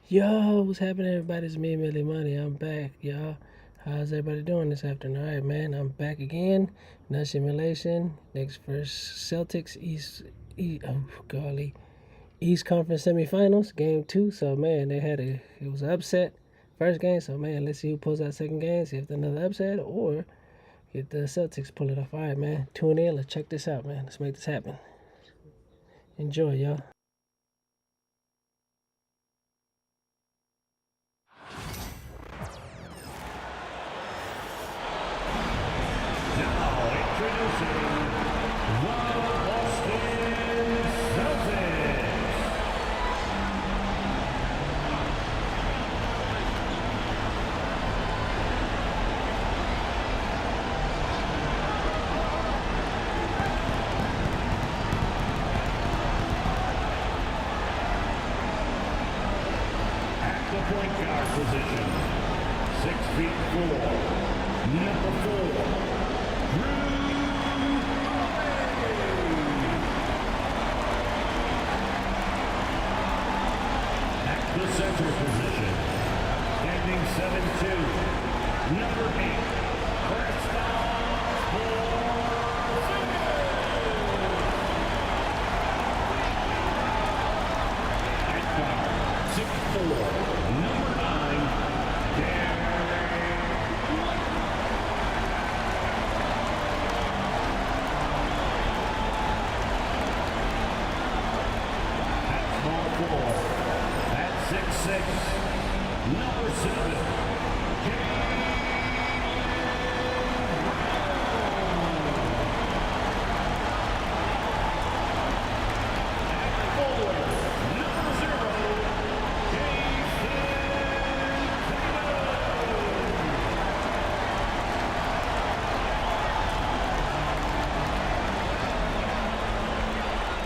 Yo, what's happening, everybody? It's me, Millie Money. I'm back, y'all. How's everybody doing this afternoon? All right, man, I'm back again. No simulation. Knicks versus Celtics. East Conference Semifinals, Game 2. So, man, it was an upset first game. So, man, let's see who pulls out second game. See if there's another upset or if the Celtics pull it off. All right, man, tune in. Let's check this out, man. Let's make this happen. Enjoy, y'all. Point guard position, 6'4", number 4, at the center position, standing 7'2", number 8, at guard, 6'4", number 9, at small forward, at 6'6", number 7,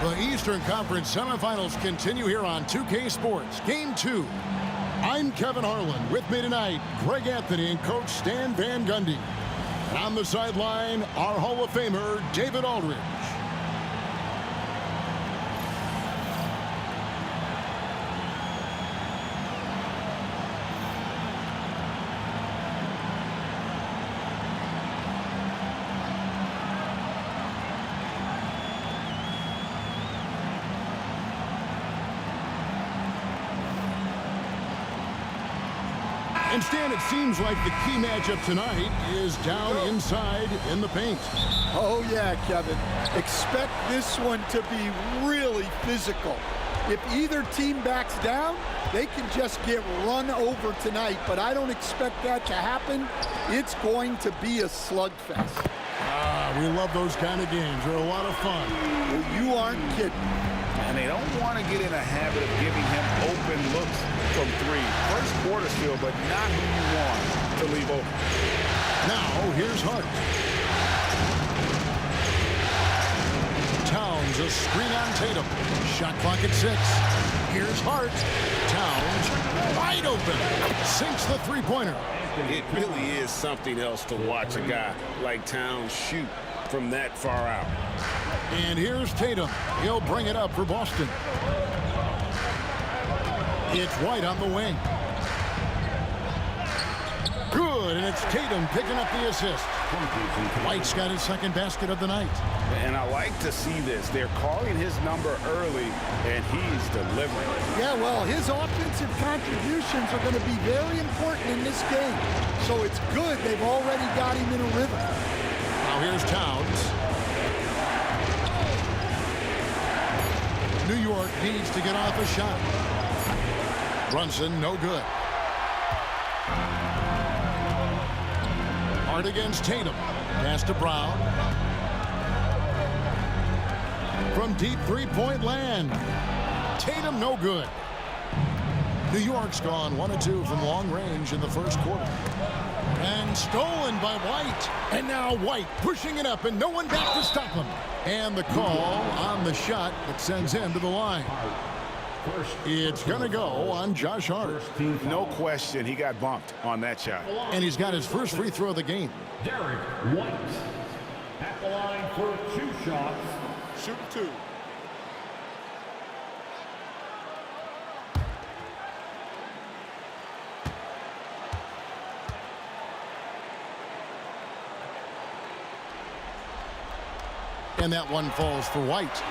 The Eastern Conference Semifinals continue here on 2K Sports. Game 2. I'm Kevin Harlan. With me tonight, Greg Anthony and Coach Stan Van Gundy. And on the sideline, our Hall of Famer, David Aldridge. And Stan, it seems like the key matchup tonight is down inside in the paint. Oh, yeah, Kevin. Expect this one to be really physical. If either team backs down, they can just get run over tonight, but I don't expect that to happen. It's going to be a slugfest. We love those kind of games. They're a lot of fun. Well, you aren't kidding. And they don't want to get in a habit of giving him open looks from three. First quarter still, but not who you want to leave open. Now, here's Hart. Towns, a screen on Tatum. Shot clock at 6. Here's Hart. Towns, wide open. Sinks the three-pointer. It really is something else to watch a guy like Towns shoot from that far out. And here's Tatum. He'll bring it up for Boston. It's White on the wing. Good, and it's Tatum picking up the assist. White's got his second basket of the night. And I like to see this. They're calling his number early, and he's delivering. Yeah, well, his offensive contributions are going to be very important in this game. So it's good they've already got him in a rhythm. Now here's Towns. New York needs to get off a shot. Brunson, no good. Hard against Tatum. Pass to Brown. From deep three-point land. Tatum, no good. New York's gone 1 of 2 from long range in the first quarter. And stolen by White. And now White pushing it up and no one back to stop him. And the call on the shot that sends him to the line. It's going to go on Josh Hart. No question, he got bumped on that shot. And he's got his first free throw of the game. Derek White at the line for 2 shots. Shoot 2. And that one falls for White.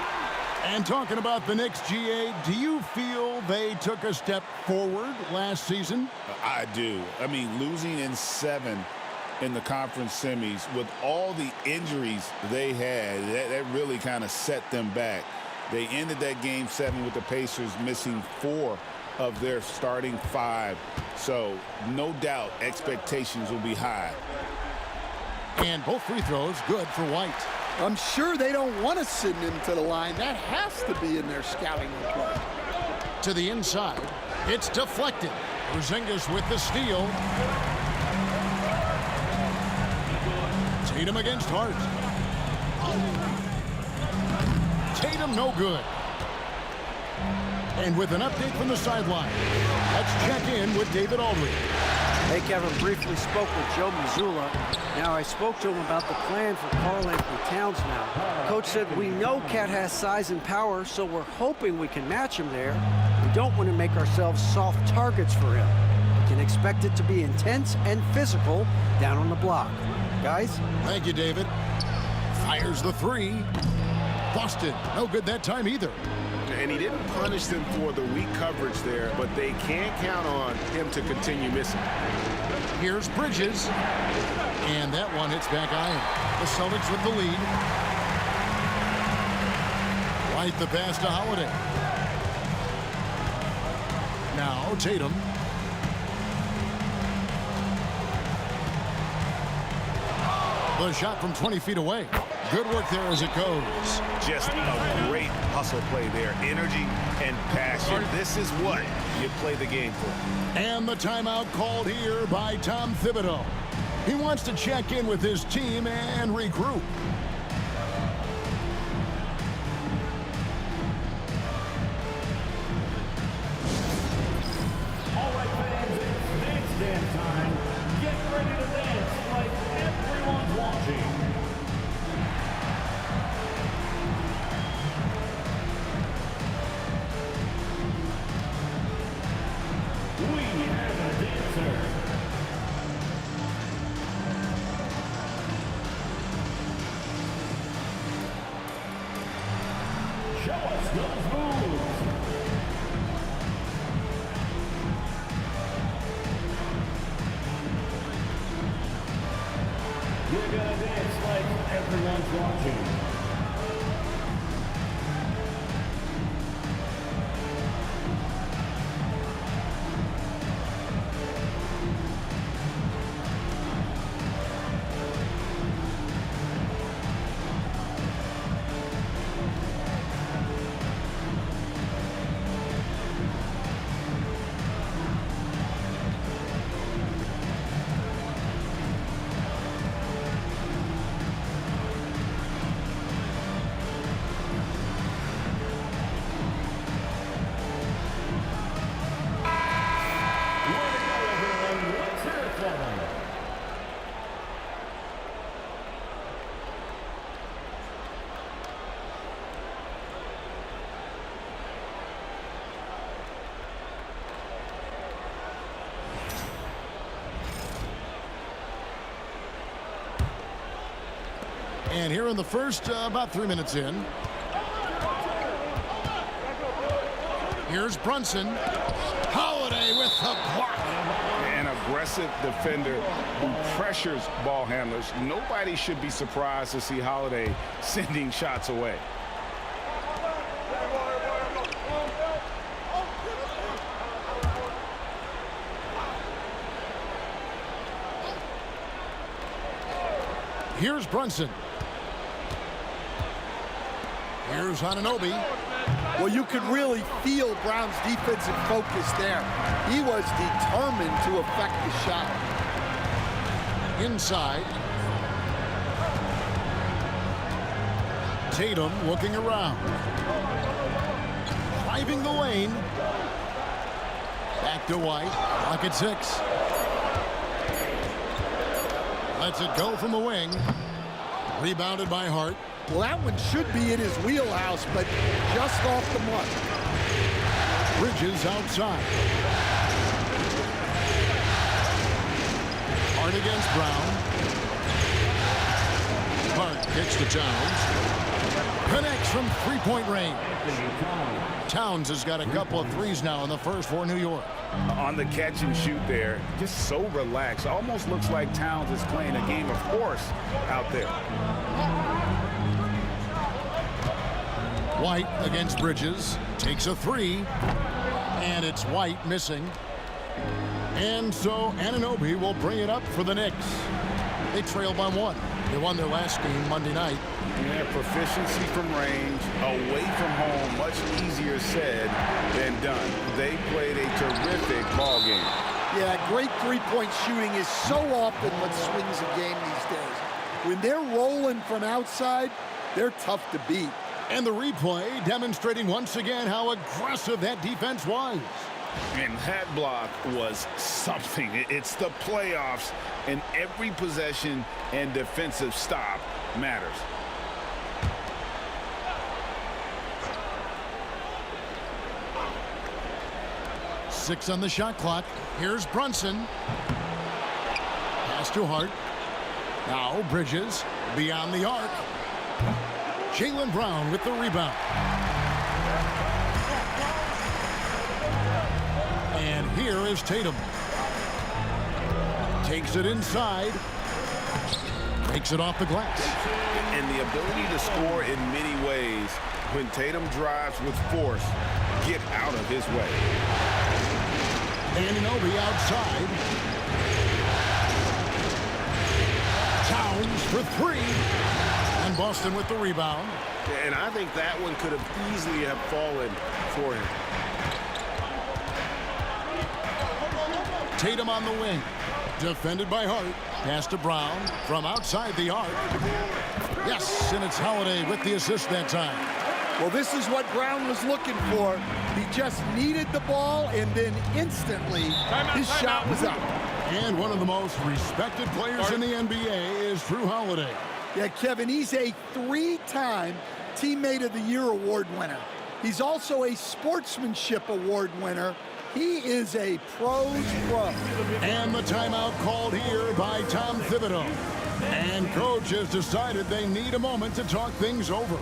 And talking about the Knicks, GA, do you feel they took a step forward last season? I do. I mean, losing in 7 in the conference semis with all the injuries they had, that really kind of set them back. They ended that game 7 with the Pacers missing 4 of their starting 5. So no doubt expectations will be high. And both free throws good for White. I'm sure they don't want to send him to the line. That has to be in their scouting report. To the inside. It's deflected. Porzingis with the steal. Tatum against Hart. Tatum no good. And with an update from the sideline, let's check in with David Aldridge. Hey, Kevin, briefly spoke with Joe Mazzulla. Now, I spoke to him about the plan for Karl-Anthony Towns now. Coach said, we know Cat has size and power, so we're hoping we can match him there. We don't want to make ourselves soft targets for him. We can expect it to be intense and physical down on the block. Guys? Thank you, David. Fires the 3. Busted. No good that time either. And he didn't punish them for the weak coverage there, but they can't count on him to continue missing. Here's Bridges. And that one hits back iron. The Celtics with the lead. Right the pass to Holiday. Now Tatum. The shot from 20 feet away. Good work there as it goes. Just a great hustle play there. Energy and passion. This is what you play the game for. And the timeout called here by Tom Thibodeau. He wants to check in with his team and regroup. All right, fans, it's dance dance time. Get ready to dance like everyone's watching. We have a dancer. Show us those moves. You're gonna dance like everyone's watching. And here in the first, about 3 minutes in. Here's Brunson. Holiday with the block. An aggressive defender who pressures ball handlers. Nobody should be surprised to see Holiday sending shots away. Here's Brunson. Here's Anunoby. Well, you could really feel Brown's defensive focus there. He was determined to affect the shot. Inside. Tatum looking around. driving the lane. Back to White. Clock at 6. Lets it go from the wing. Rebounded by Hart. Well, that one should be in his wheelhouse, but just off the mark. Bridges outside. Hart against Brown. Hart kicks to Towns. Connects from three-point range. Towns has got a couple of threes now in the first for New York. On the catch and shoot there, just so relaxed. Almost looks like Towns is playing a game of horse out there. White against Bridges. Takes a three. And it's White missing. And so Anunoby will bring it up for the Knicks. They trail by 1. They won their last game Monday night. Yeah, proficiency from range, away from home, much easier said than done. They played a terrific ball game. Yeah, great three-point shooting is so often what swings a game these days. When they're rolling from outside, they're tough to beat. And the replay demonstrating once again how aggressive that defense was. And that block was something. It's the playoffs, and every possession and defensive stop matters. Six on the shot clock. Here's Brunson. Pass to Hart. Now Bridges beyond the arc. Jaylen Brown with the rebound. And here is Tatum. Takes it inside. Takes it off the glass. And the ability to score in many ways when Tatum drives with force. Get out of his way. Anunoby outside. Towns for three. And Boston with the rebound. And I think that one could have easily have fallen for him. Tatum on the wing. Defended by Hart. Pass to Brown from outside the arc. Yes, and it's Holiday with the assist that time. Well, this is what Brown was looking for. He just needed the ball, and then instantly his shot was up. And one of the most respected players in the NBA is Drew Holiday. Yeah, Kevin, he's a 3-time Teammate of the Year award winner. He's also a Sportsmanship Award winner. He is a pro's pro. And the timeout called here by Tom Thibodeau. And coach has decided they need a moment to talk things over.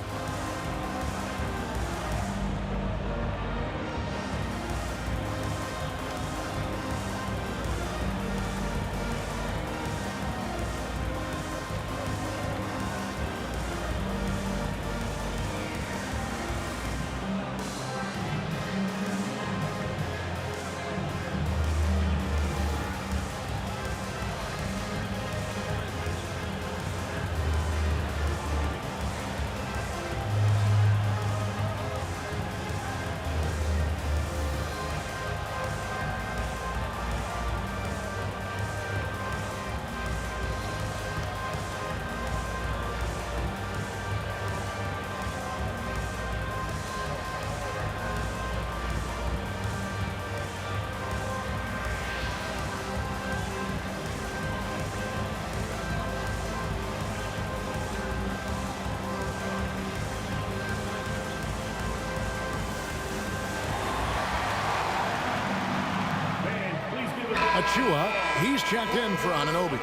Achua, he's checked in for Anunoby.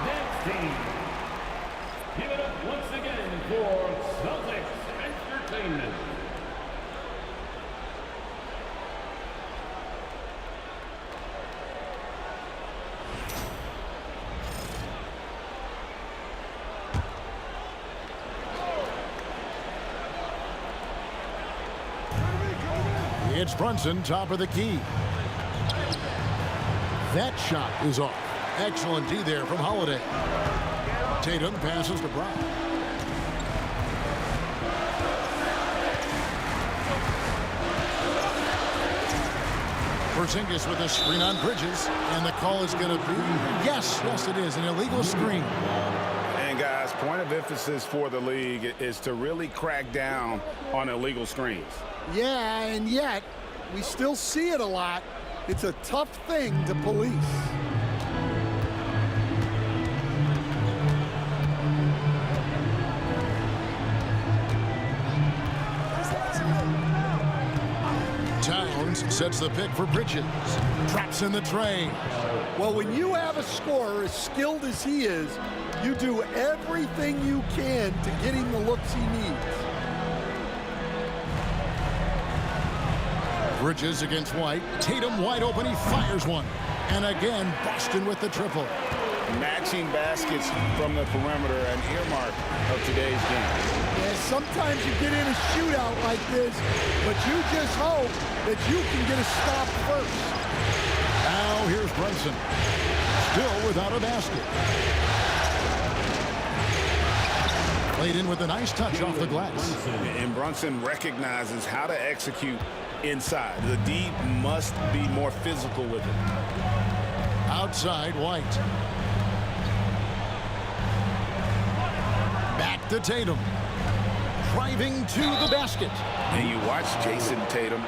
Next team. Give it up once again for Celtics Entertainment. It's Brunson, top of the key. That shot is off. Excellent D there from Holiday. Tatum passes to Brown. Porzingis with a screen on Bridges. And the call is going to be, yes, it is, an illegal screen. And guys, point of emphasis for the league is to really crack down on illegal screens. Yeah, and yet we still see it a lot. It's a tough thing to police. Towns sets the pick for Bridges. Traps in the tray. Well, when you have a scorer as skilled as he is, you do everything you can to get him the looks he needs. Bridges against White. Tatum wide open. He fires one. And again, Boston with the triple. Matching baskets from the perimeter, an earmark of today's game. Yeah, sometimes you get in a shootout like this, but you just hope that you can get a stop first. Now here's Brunson. Still without a basket. Played in with a nice touch off the glass. And Brunson recognizes how to execute inside. The D must be more physical with it. Outside, White. Back to Tatum. Driving to the basket. And you watch Jason Tatum,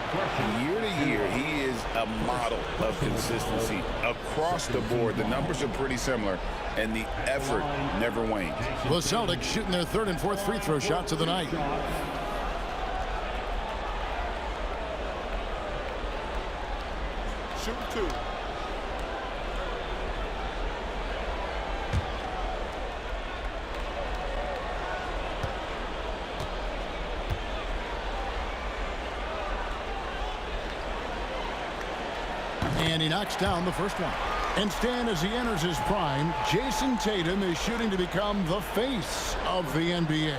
year to year, he is a model of consistency across the board. The numbers are pretty similar, and the effort never wanes. The Celtics shooting their third and fourth free throw shots of the night. Shoot two. And he knocks down the first one. And Stan, as he enters his prime, Jason Tatum is shooting to become the face of the NBA.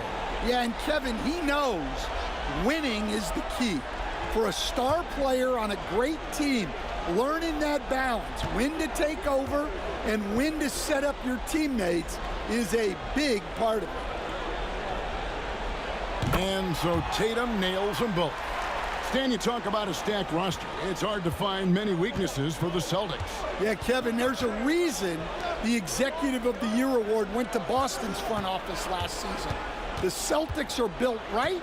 Yeah, and Kevin, he knows winning is the key. For a star player on a great team, learning that balance, when to take over and when to set up your teammates, is a big part of it. And so Tatum nails them both. Stan, you talk about a stacked roster. It's hard to find many weaknesses for the Celtics. Yeah, Kevin, there's a reason the Executive of the Year award went to Boston's front office last season. The Celtics are built right,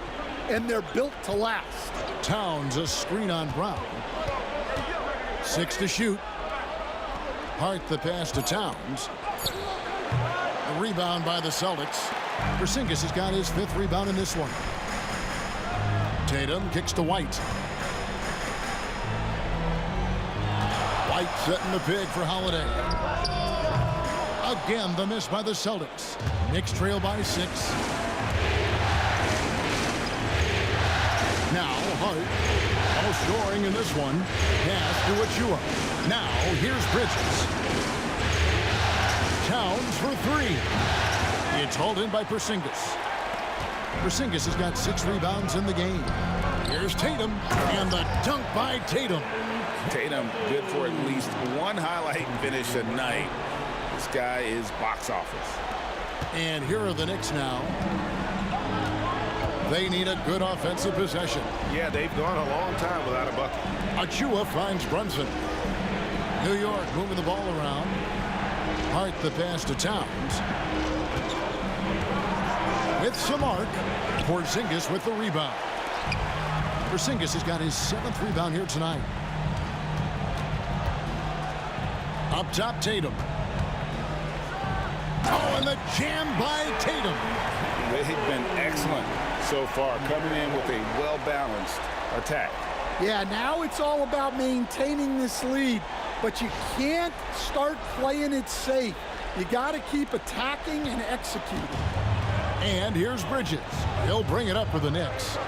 and they're built to last. Towns a screen on Brown. 6 to shoot. Hart the pass to Towns. The rebound by the Celtics. Porzingis has got his 5th rebound in this one. Tatum kicks to White. White setting the pick for Holiday. Again, the miss by the Celtics. Knicks trail by 6. Now, Hart. All scoring in this one. Pass to Achua. Now, here's Bridges. Towns for 3. It's hauled in by Porzingis. Porzingis has got 6 rebounds in the game. Here's Tatum, and the dunk by Tatum. Tatum good for at least one highlight finish a night. This guy is box office. And here are the Knicks now. They need a good offensive possession. Yeah, they've gone a long time without a bucket. Achua finds Brunson. New York moving the ball around. Hart the pass to Towns. With some arc, Porzingis with the rebound. Porzingis has got his 7th rebound here tonight. Up top, Tatum. Oh, and the jam by Tatum. They've been excellent so far, coming in with a well-balanced attack. Yeah, now it's all about maintaining this lead, but you can't start playing it safe. You got to keep attacking and executing. And here's Bridges. He'll bring it up for the Knicks.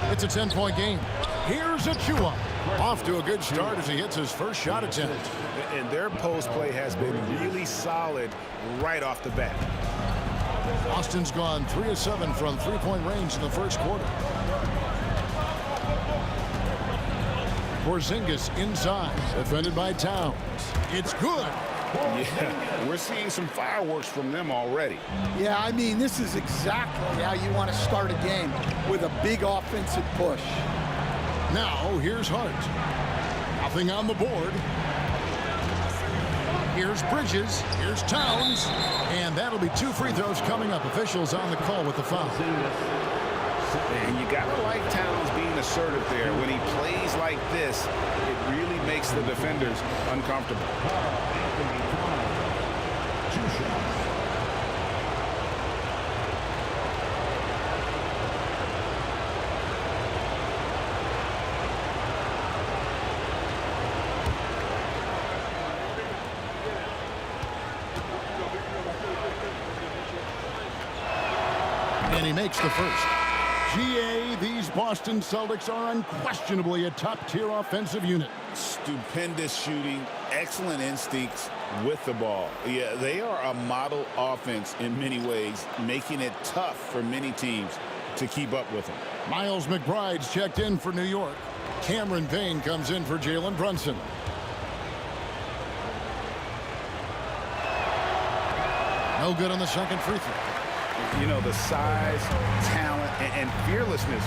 It's a 10-point game. Here's Achua. Off to a good start as he hits his first shot attempt. And their post play has been really solid right off the bat. Austin's gone 3 of 7 from three-point range in the first quarter. Porzingis inside, defended by Towns. It's good. Yeah, we're seeing some fireworks from them already. Yeah, I mean, this is exactly how you want to start a game, with a big offensive push. Now, here's Hart. Nothing on the board. Here's Bridges. Here's Towns. And that'll be 2 free throws coming up. Officials on the call with the foul. And you got to like Towns being assertive there. When he plays like this, it really makes the defenders uncomfortable. And he makes the first. GA, these Boston Celtics are unquestionably a top-tier offensive unit. Stupendous shooting, excellent instincts with the ball. Yeah, they are a model offense in many ways, making it tough for many teams to keep up with them. Miles McBride's checked in for New York. Cameron Payne comes in for Jalen Brunson. No good on the second free throw. You know, the size, talent, and fearlessness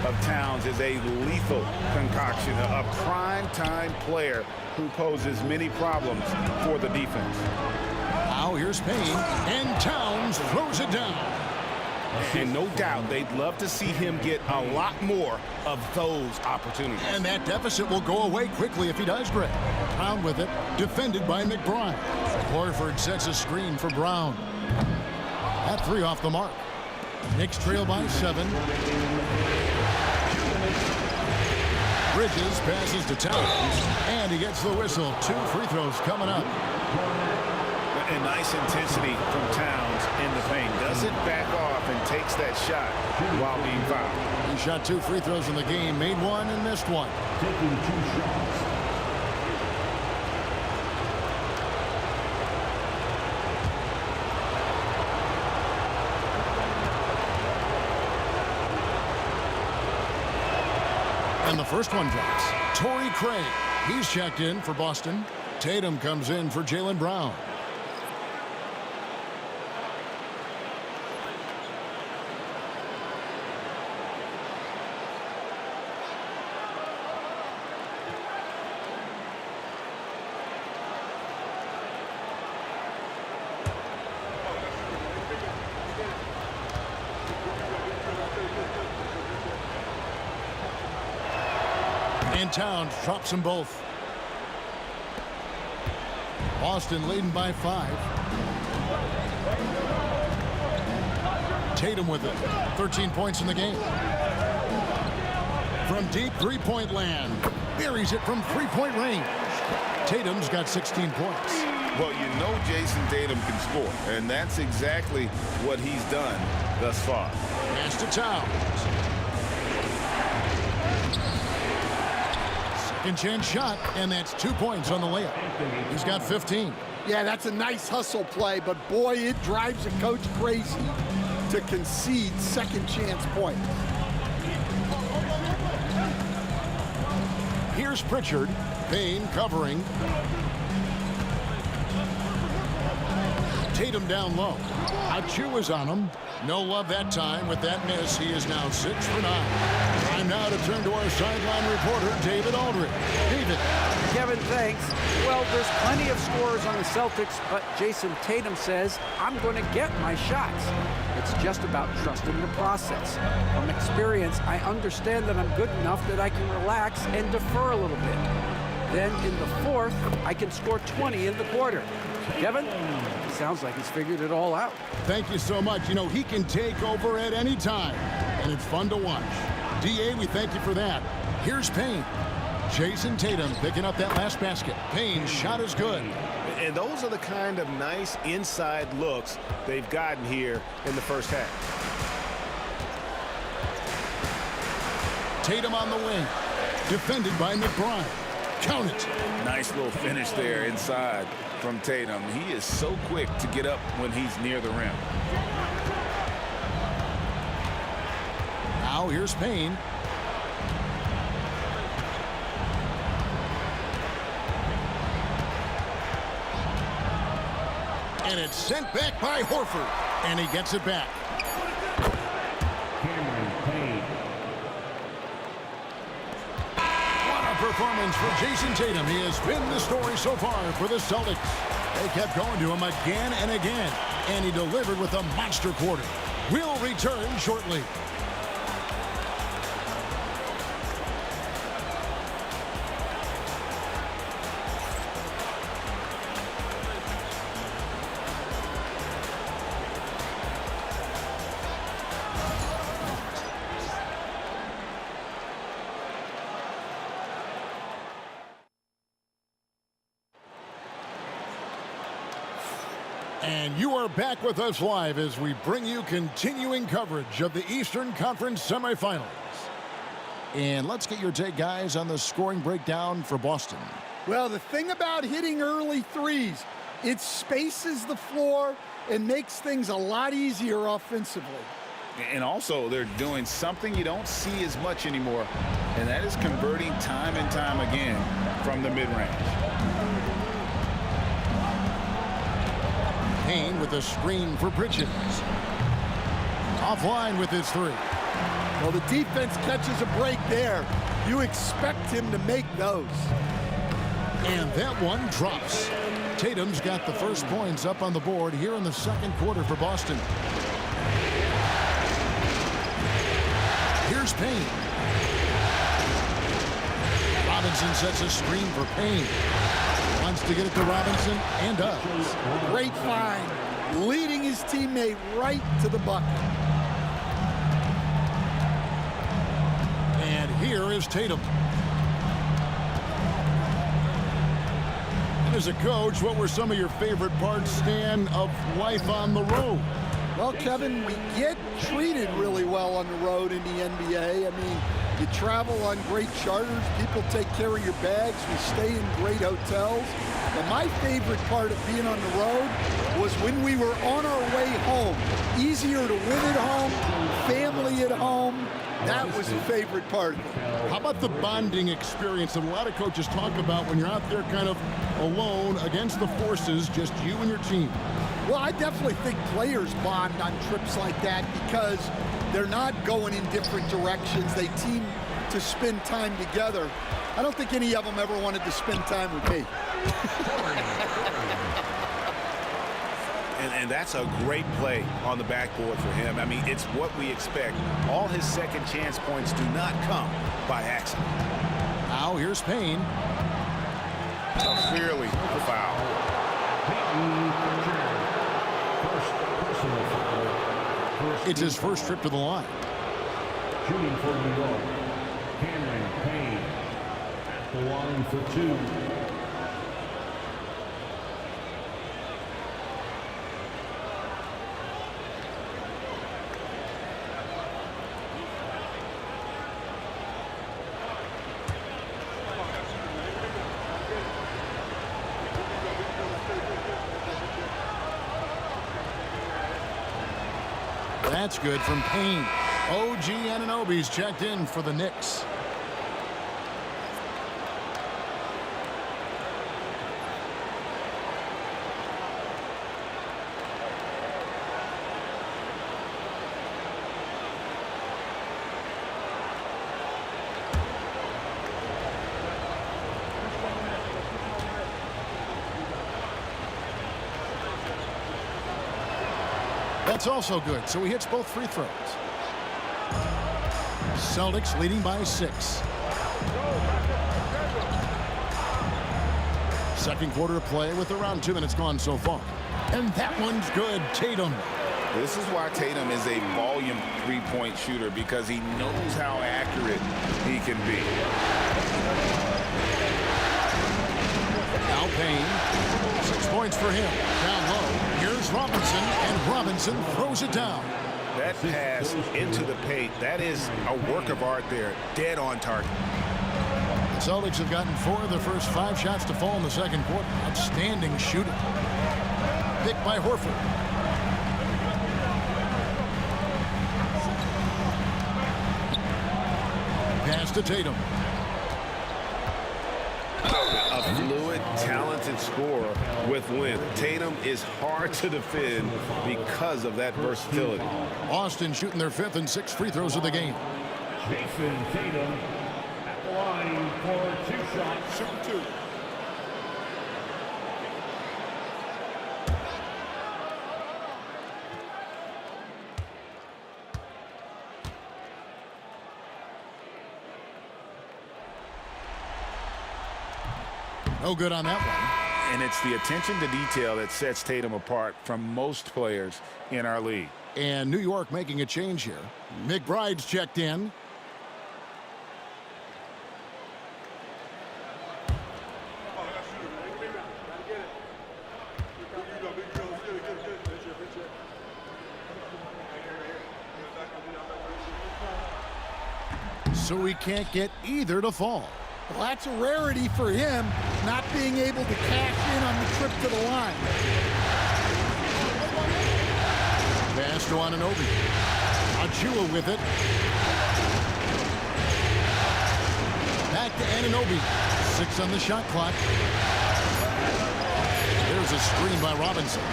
of Towns is a lethal concoction, a prime-time player who poses many problems for the defense. Now here's Payne, and Towns throws it down. And no doubt they'd love to see him get a lot more of those opportunities. And that deficit will go away quickly if he does, Greg. Brown with it, defended by McBride. Horford sets a screen for Brown. That three off the mark. Knicks trail by 7. Bridges passes to Towns, and he gets the whistle. 2 free throws coming up. And nice intensity from Towns in the paint. Doesn't back off and takes that shot while being fouled. He shot 2 free throws in the game, made 1 and missed 1. Taking 2 shots. And the first one drops. Torrey Craig, he's checked in for Boston. Tatum comes in for Jaylen Brown. And Towns drops them both. Boston leading by 5. Tatum with it. 13 points in the game. From deep three-point land. Buries it from three-point range. Tatum's got 16 points. Well, you know Jason Tatum can score, and that's exactly what he's done thus far. Pass to Towns. Second chance shot, and that's 2 points on the layup. He's got 15. Yeah, that's a nice hustle play, but boy, it drives a coach crazy to concede second chance points. Here's Pritchard. Payne covering. Tatum down low. Achu is on him. No love that time. With that miss, he is now 6 for 9. Time now to turn to our sideline reporter, David Aldridge. David. Kevin, thanks. Well, there's plenty of scorers on the Celtics, but Jason Tatum says, I'm going to get my shots. It's just about trusting the process. From experience, I understand that I'm good enough that I can relax and defer a little bit. Then in the fourth, I can score 20 in the quarter. Kevin, sounds like he's figured it all out. Thank you so much. You know, he can take over at any time, and it's fun to watch. DA, we thank you for that. Here's Payne. Jason Tatum picking up that last basket. Payne's shot is good. And those are the kind of nice inside looks they've gotten here in the first half. Tatum on the wing. Defended by McBride. Count it. Nice little finish there inside from Tatum. He is so quick to get up when he's near the rim. Now here's Payne. And it's sent back by Horford. And he gets it back. What a performance for Jason Tatum. He has been the story so far for the Celtics. They kept going to him again and again. And he delivered with a monster quarter. We'll return shortly. And you are back with us live as we bring you continuing coverage of the Eastern Conference Semifinals. And let's get your take, guys, on the scoring breakdown for Boston. Well, the thing about hitting early threes, it spaces the floor and makes things a lot easier offensively. And also, they're doing something you don't see as much anymore, and that is converting time and time again from the mid-range. Payne with a screen for Bridges. Offline with his three. Well, the defense catches a break there. You expect him to make those. And that one drops. Tatum's got the first points up on the board here in the second quarter for Boston. Here's Payne. Robinson sets a screen for Payne. Wants to get it to Robinson and does. Great find. Leading his teammate right to the bucket. And here is Tatum. And as a coach, what were some of your favorite parts, Stan, of life on the road? Well, Kevin, we get treated really well on the road in the NBA. I mean, you travel on great charters. People take care of your bags. We stay in great hotels. But my favorite part of being on the road was when we were on our way home. Easier to win at home, family at home. That was the favorite part of it. How about the bonding experience that a lot of coaches talk about when you're out there kind of alone against the forces, just you and your team? Well, I definitely think players bond on trips like that because they're not going in different directions. They team to spend time together. I don't think any of them ever wanted to spend time with me. And that's a great play on the backboard for him. I mean, it's what we expect. All his second chance points do not come by accident. Now here's Payne. Clearly a foul. It's his first trip to the line. Shooting for New York, Cameron Payne at the line for two. That's good from Payne. OG Anunoby's checked in for the Knicks. That's also good, so he hits both free throws. Celtics leading by 6. Second quarter of play with around 2 minutes gone so far. And that one's good. Tatum. This is why Tatum is a volume three-point shooter, because he knows how accurate he can be. Now Payne. 6 points for him. Down low. Here's Robinson, and Robinson throws it down. That pass into the paint, that is a work of art there. Dead on target. The Celtics have gotten 4 of their first 5 shots to fall in the second quarter. Outstanding shooting. Picked by Horford. Pass to Tatum. A fluid, talented scorer with length. Tatum is hard to defend because of that versatility. Boston shooting their 5th and 6th free throws of the game. Jason Tatum at the line for 2 shots. Shooting 2. No good on that one. And it's the attention to detail that sets Tatum apart from most players in our league. And New York making a change here. McBride's checked in. so he can't get either to fall. Well, that's a rarity for him, not being able to cash in on the trip to the line. Pass to Anunoby. Achua with it. Back to Anunoby. 6 on the shot clock. There's a screen by Robinson.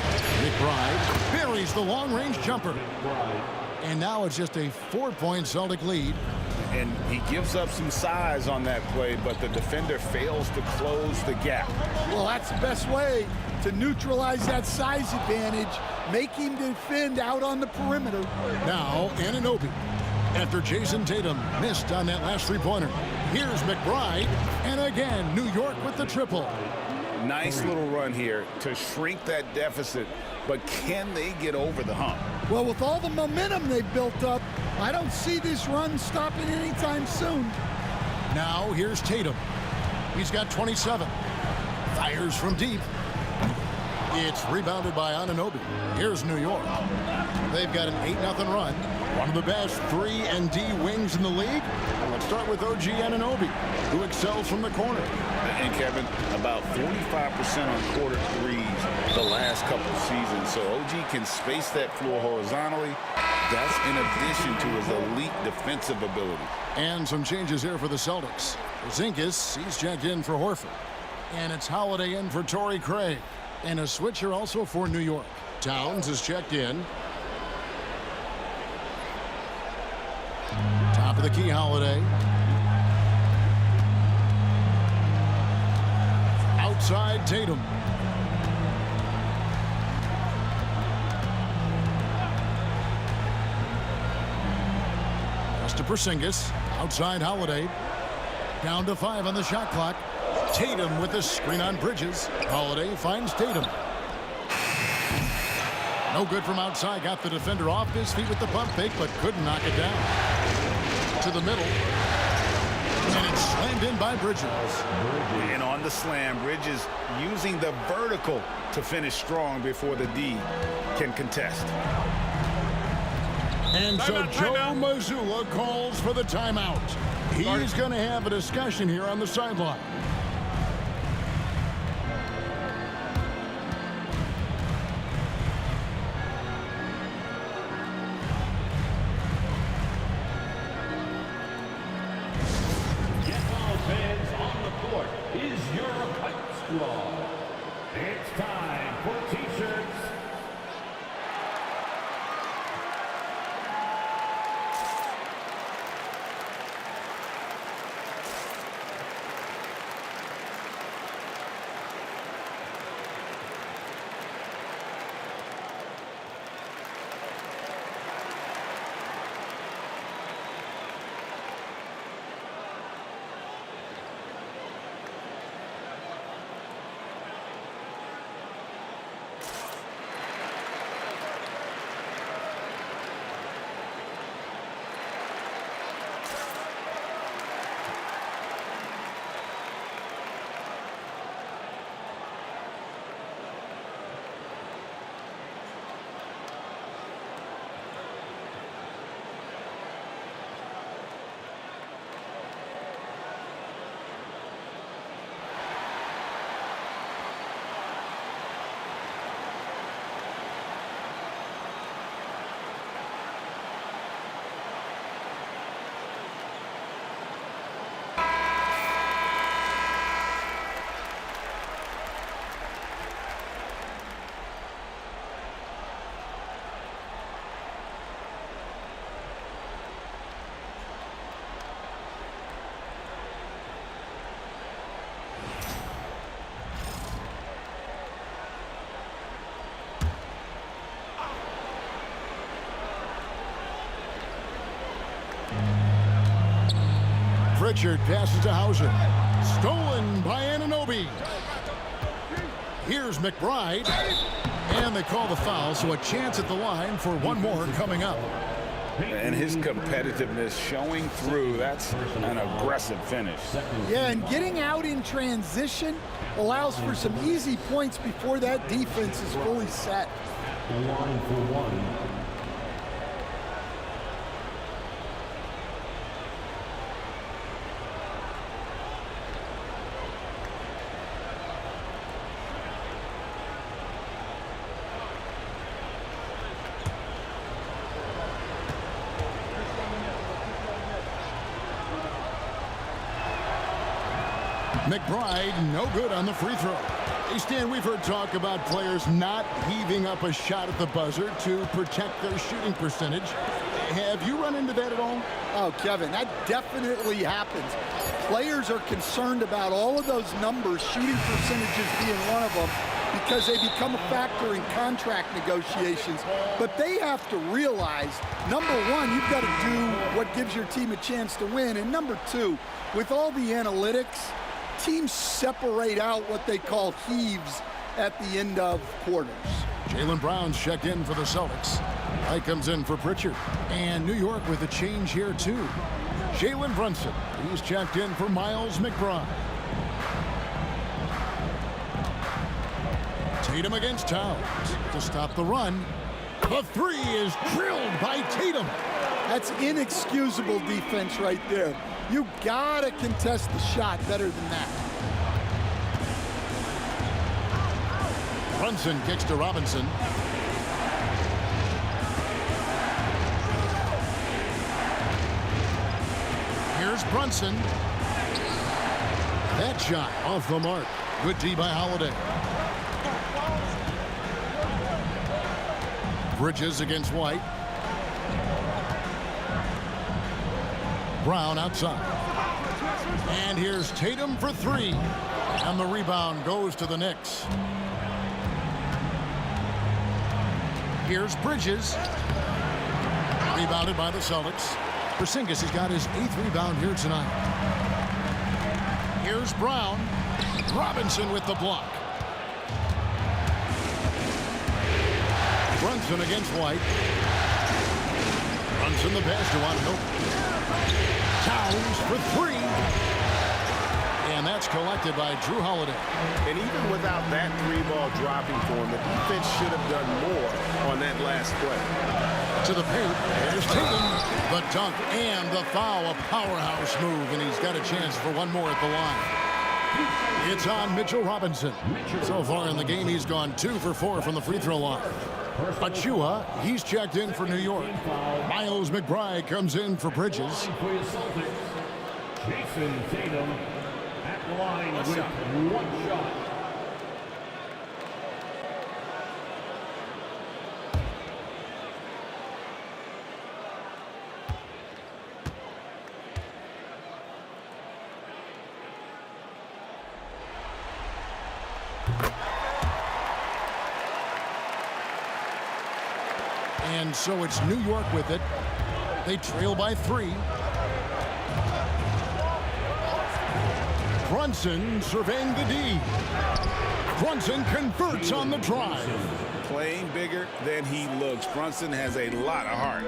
McBride buries the long-range jumper. And now it's just a 4-point Celtic lead. And he gives up some size on that play, but the defender fails to close the gap. Well, that's the best way to neutralize that size advantage. Make him defend out on the perimeter. Now Anunoby. After Jason Tatum missed on that last three-pointer. Here's McBride. And again, New York with the triple. Nice little run here to shrink that deficit, but can they get over the hump? Well, with all the momentum they've built up, I don't see this run stopping anytime soon. Now here's Tatum. He's got 27. Fires from deep. It's rebounded by Anunoby. Here's New York. They've got an 8-0 run. One of the best 3-and-D wings in the league. Let's start with OG Anunoby, who excels from the corner. And Kevin, about 45% on quarter threes the last couple of seasons. So OG can space that floor horizontally. That's in addition to his elite defensive ability. And some changes here for the Celtics. Zinkis, he's checked in for Horford. And it's Holiday in for Torrey Craig. And a switcher also for New York. Towns is checked in. Top of the key, Holiday. Outside, Tatum. Pass to Porzingis. Outside, Holiday. Down to 5 on the shot clock. Tatum with a screen on Bridges. Holiday finds Tatum. No good from outside. Got the defender off his feet with the pump fake, but couldn't knock it down. To the middle. And it's slammed in by Bridges. And on the slam, Bridges using the vertical to finish strong before the D can contest. And so Joe Mazzulla calls for the timeout. He's going to have a discussion here on the sideline. Get all fans on the court is your hype squad. It's time for T-shirts. Pritchard passes to Hauser. Stolen by Anunoby. Here's McBride. And they call the foul, so a chance at the line for one more coming up. And his competitiveness showing through. That's an aggressive finish. Yeah, and getting out in transition allows for some easy points before that defense is fully set. The line for one. McBride, no good on the free throw. Hey, Stan, we've heard talk about players not heaving up a shot at the buzzer to protect their shooting percentage. Have you run into that at all? Oh, Kevin, that definitely happens. Players are concerned about all of those numbers, shooting percentages being one of them, because they become a factor in contract negotiations. But they have to realize, number one, you've got to do what gives your team a chance to win. And number two, with all the analytics, teams separate out what they call heaves at the end of quarters. Jaylen Brown's checked in for the Celtics. White comes in for Pritchard. And New York with a change here, too. Jalen Brunson, he's checked in for Miles McBride. Tatum against Towns to stop the run. The three is drilled by Tatum. That's inexcusable defense right there. You gotta contest the shot better than that. Brunson kicks to Robinson. Here's Brunson. That shot off the mark. Good D by Holiday. Bridges against White. Brown outside. And here's Tatum for three. And the rebound goes to the Knicks. Here's Bridges. Rebounded by the Celtics. Porzingis has got his 8th rebound here tonight. Here's Brown. Robinson with the block. Brunson against White. Brunson the pass to Wanamaker. Towns for three. And that's collected by Drew Holiday. And even without that three-ball dropping for him, the defense should have done more on that last play. To the paint, there's Tatum. The dunk and the foul, a powerhouse move, and he's got a chance for one more at the line. It's on Mitchell Robinson. So far in the game, he's gone 2 for 4 from the free throw line. Achua, he's checked in for New York. Miles McBride comes in for Bridges. Jason Tatum at the line with one shot. And so it's New York with it. They trail by 3. Brunson surveying the D. Brunson converts on the drive. Playing bigger than he looks. Brunson has a lot of heart.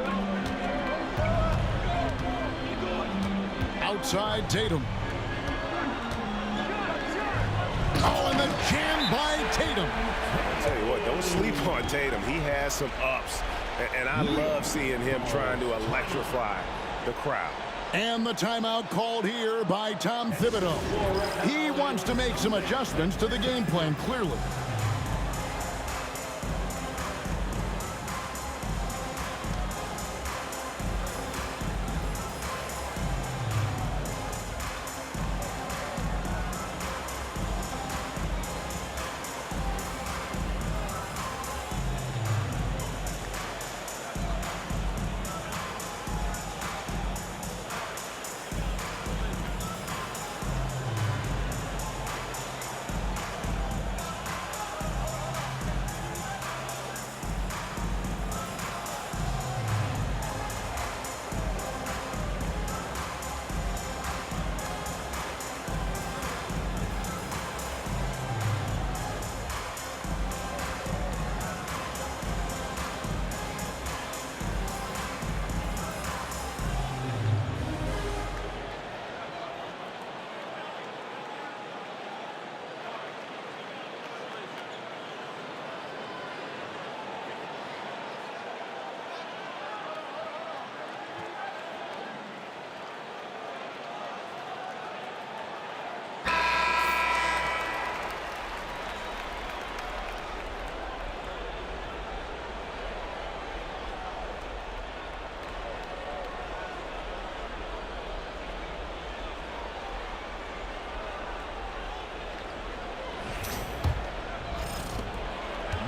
Outside Tatum. Oh, and the jam by Tatum. I'll tell you what, don't sleep on Tatum. He has some ups. And I love seeing him trying to electrify the crowd. And the timeout called here by Tom Thibodeau. He wants to make some adjustments to the game plan, clearly.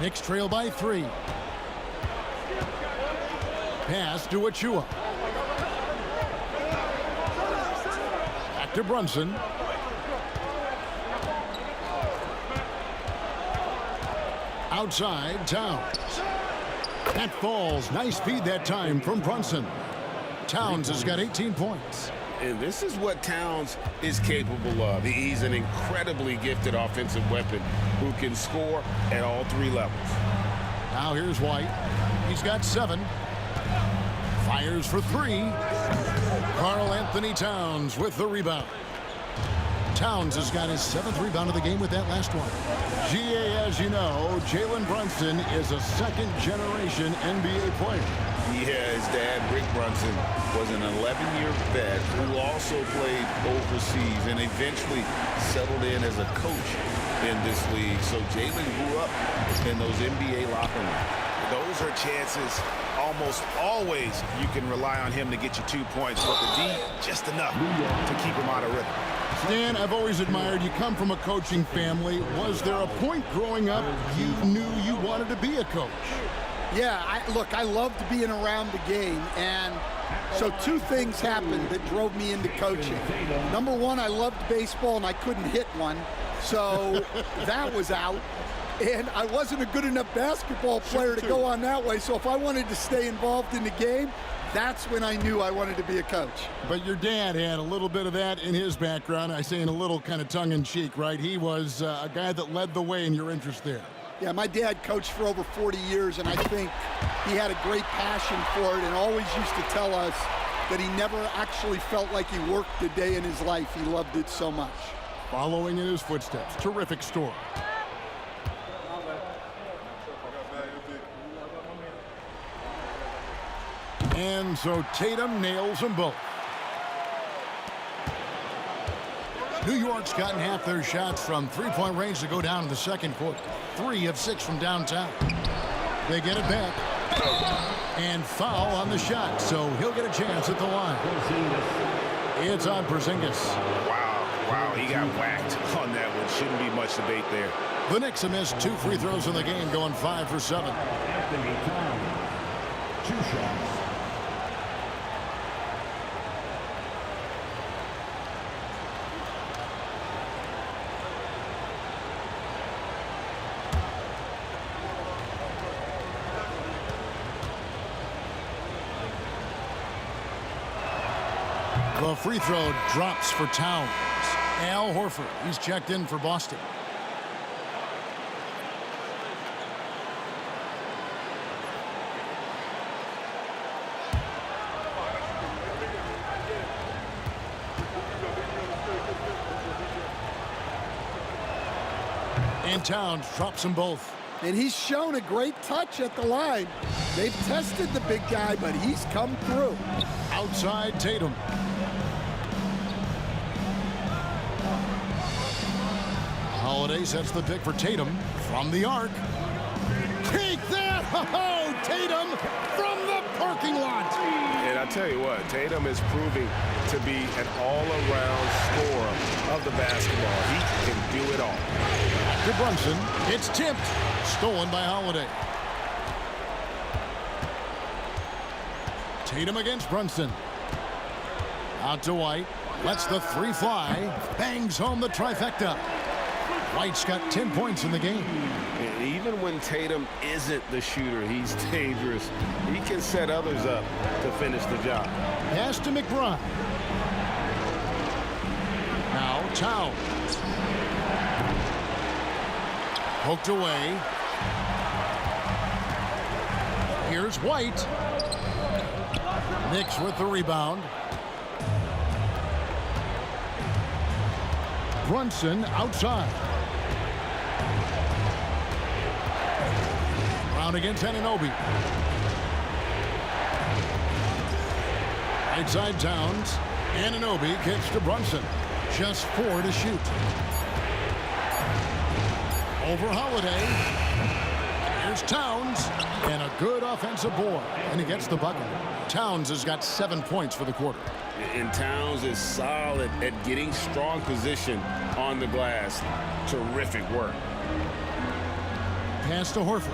Knicks trail by 3. Pass to Achua. Back to Brunson. Outside, Towns. That falls. Nice feed that time from Brunson. Towns has got 18 points. And this is what Towns is capable of. He's an incredibly gifted offensive weapon who can score at all 3 levels. Now here's White. He's got 7. Fires for 3. Karl Anthony Towns with the rebound. Towns has got his 7th rebound of the game with that last one. GA, as you know, Jalen Brunson is a second-generation NBA player. Yeah, his dad, Rick Brunson, was an 11-year vet who also played overseas and eventually settled in as a coach in this league. So Jalen grew up in those NBA locker rooms. Those are chances almost always you can rely on him to get you 2 points, but the D, just enough to keep him out of rhythm. Stan, I've always admired you come from a coaching family. Was there a point growing up you knew you wanted to be a coach? Yeah, I loved being around the game, and so 2 things happened that drove me into coaching. Number 1, I loved baseball, and I couldn't hit one, so that was out. And I wasn't a good enough basketball player to go on that way, so if I wanted to stay involved in the game, that's when I knew I wanted to be a coach. But your dad had a little bit of that in his background. I say in a little kind of tongue-in-cheek, right? He was a guy that led the way in your interest there. Yeah, my dad coached for over 40 years, and I think he had a great passion for it and always used to tell us that he never actually felt like he worked a day in his life. He loved it so much. Following in his footsteps, terrific story. And so Tatum nails them both. New York's gotten half their shots from three-point range to go down in the second quarter. 3 of 6 from downtown. They get it back. And foul on the shot, so he'll get a chance at the line. It's on Porzingis. Wow, he got whacked on that one. Shouldn't be much debate there. The Knicks have missed 2 free throws in the game, going 5 for 7. Anthony Towns, 2 shots. The free throw drops for Towns. Al Horford, he's checked in for Boston. And Towns drops them both. And he's shown a great touch at the line. They've tested the big guy, but he's come through. Outside Tatum. Holiday sets the pick for Tatum from the arc. Take that! Oh, Tatum from the parking lot. And I tell you what, Tatum is proving to be an all-around scorer of the basketball. He can do it all. To Brunson, it's tipped. Stolen by Holiday. Tatum against Brunson. Out to White. Lets the 3 fly. Bangs home the trifecta. White's got 10 points in the game. And even when Tatum isn't the shooter, he's dangerous. He can set others up to finish the job. Pass to McBride. Now Towns. Poked away. Here's White. Knicks with the rebound. Brunson outside. Brown against Anunoby. Right side Towns. Anunoby kicks to Brunson. Just 4 to shoot. Over Holiday. Here's Towns. And a good offensive board. And he gets the bucket. Towns has got 7 points for the quarter. And Towns is solid at getting strong position on the glass. Terrific work. Pass to Horford.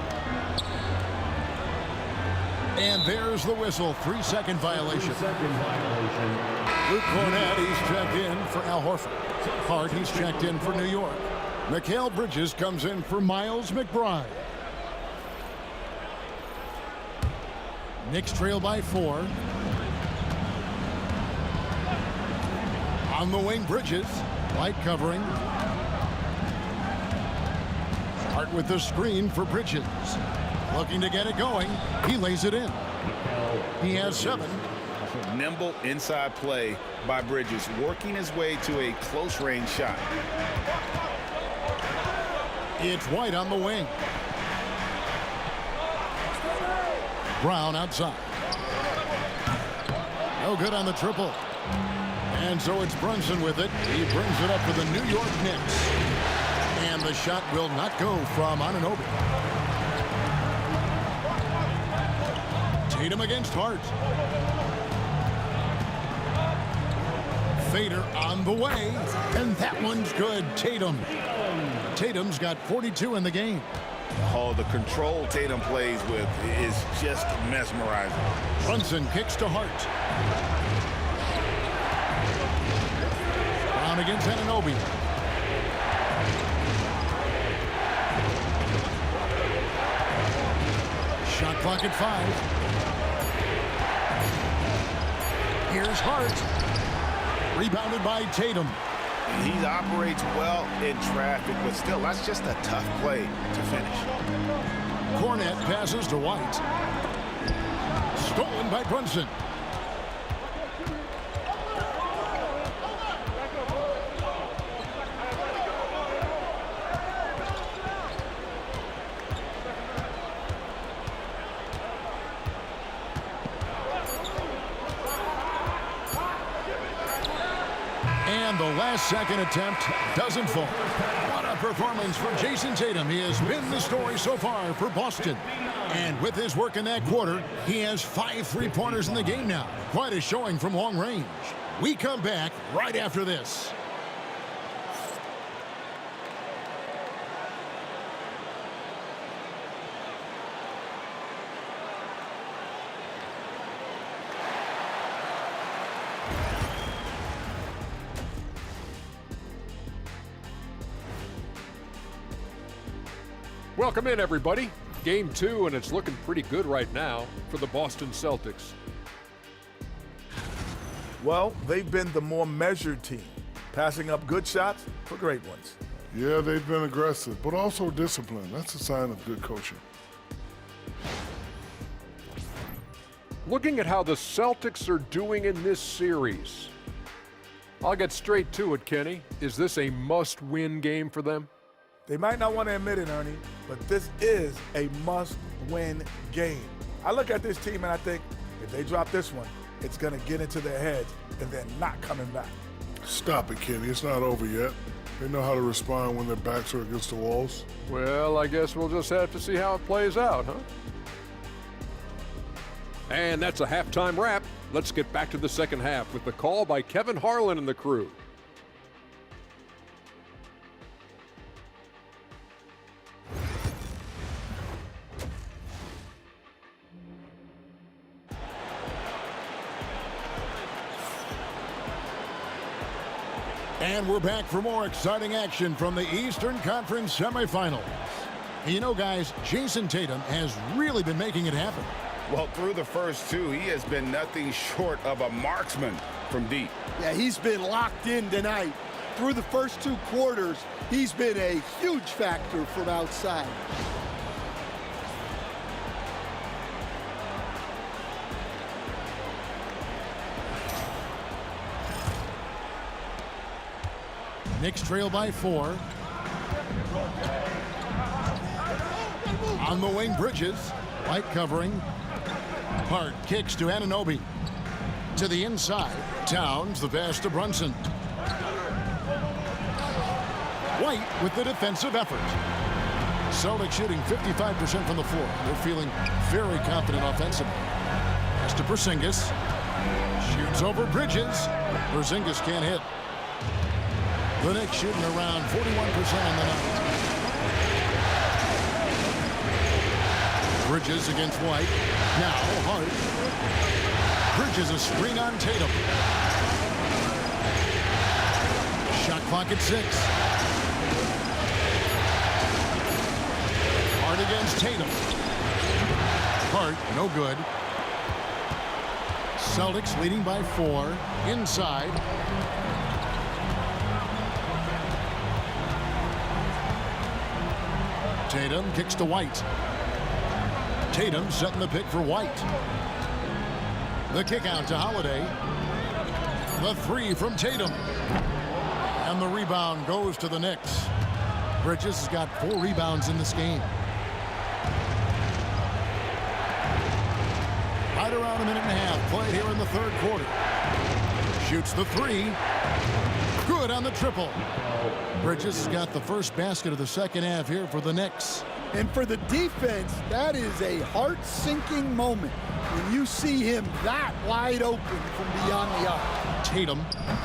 And there's the whistle. 3-second violation. Luke Cornett, he's checked in for Al Horford. Hart, he's checked in for New York. Mikal Bridges comes in for Miles McBride. Knicks trail by 4. On the wing, Bridges. Light covering. Hart with the screen for Bridges. Looking to get it going. He lays it in. He has 7. Nimble inside play by Bridges, working his way to a close-range shot. It's White on the wing. Brown outside. No good on the triple. And so it's Brunson with it. He brings it up for the New York Knicks. And the shot will not go from Anunoby. Tatum against Hart. Fader on the way. And that one's good. Tatum's got 42 in the game. Oh, the control Tatum plays with is just mesmerizing. Brunson kicks to Hart. Brown against Anunoby. Shot clock at 5. Here's Hart. Rebounded by Tatum. He operates well in traffic, but still, that's just a tough play to finish. Cornett passes to White. Stolen by Brunson. And the last-second attempt doesn't fall. What a performance from Jason Tatum. He has been the story so far for Boston. And with his work in that quarter, he has 5 3-pointers in the game now. Quite a showing from long range. We come back right after this. Welcome in, everybody. Game 2, and it's looking pretty good right now for the Boston Celtics. Well, they've been the more measured team, passing up good shots for great ones. Yeah, they've been aggressive, but also disciplined. That's a sign of good coaching. Looking at how the Celtics are doing in this series, I'll get straight to it, Kenny. Is this a must-win game for them? They might not want to admit it, Ernie, but this is a must-win game. I look at this team and I think if they drop this one, it's going to get into their heads and they're not coming back. Stop it, Kenny. It's not over yet. They know how to respond when their backs are against the walls. Well, I guess we'll just have to see how it plays out, huh? And that's a halftime wrap. Let's get back to the second half with the call by Kevin Harlan and the crew. And we're back for more exciting action from the Eastern Conference Semifinals. And you know, guys, Jason Tatum has really been making it happen. Well, through the first 2, he has been nothing short of a marksman from deep. Yeah, he's been locked in tonight. Through the first 2 quarters, he's been a huge factor from outside. Knicks trail by 4. On the wing, Bridges. Light covering. Hart kicks to Anunoby. To the inside. Towns the pass to Brunson. White with the defensive effort. Celtics shooting 55% from the floor. They're feeling very confident offensively. Pass to Porzingis. Shoots over Bridges. Porzingis can't hit. The Knicks shooting around 41% on the night. Bridges against White. Now Hart. Bridges a screen on Tatum. Shot clock at 6. Hart against Tatum. Hart, no good. Celtics leading by 4. Inside. Tatum kicks to White. Tatum setting the pick for White. The kick out to Holiday. The 3 from Tatum. And the rebound goes to the Knicks. Bridges has got 4 rebounds in this game. Right around a minute and a half played here in the third quarter. Shoots the 3. Good on the triple. Bridges has got the first basket of the second half here for the Knicks. And for the defense, that is a heart-sinking moment when you see him that wide open from beyond the arc. Tatum,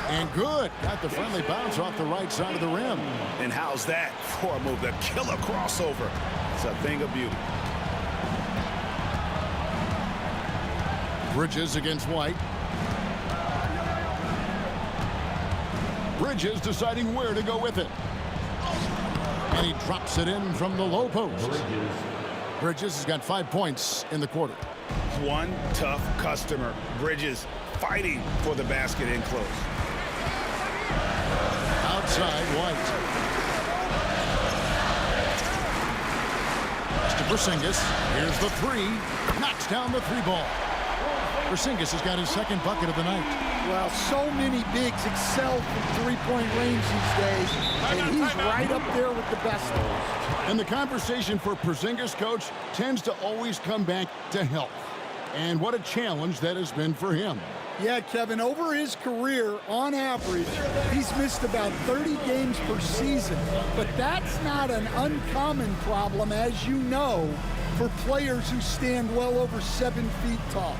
and good. Got the friendly bounce off the right side of the rim. And how's that for a move? The killer crossover. It's a thing of beauty. Bridges against White. Bridges deciding where to go with it. And he drops it in from the low post. Bridges has got 5 points in the quarter. One tough customer. Bridges fighting for the basket in close. Outside, White. To Porzingis. Here's the 3. Knocks down the 3 ball. Porzingis has got his second bucket of the night. Well, so many bigs excel from three-point range these days, and he's right up there with the best of them. And the conversation for Porzingis, coach, tends to always come back to health. And what a challenge that has been for him. Yeah, Kevin, over his career, on average, he's missed about 30 games per season. But that's not an uncommon problem, as you know, for players who stand well over 7 feet tall.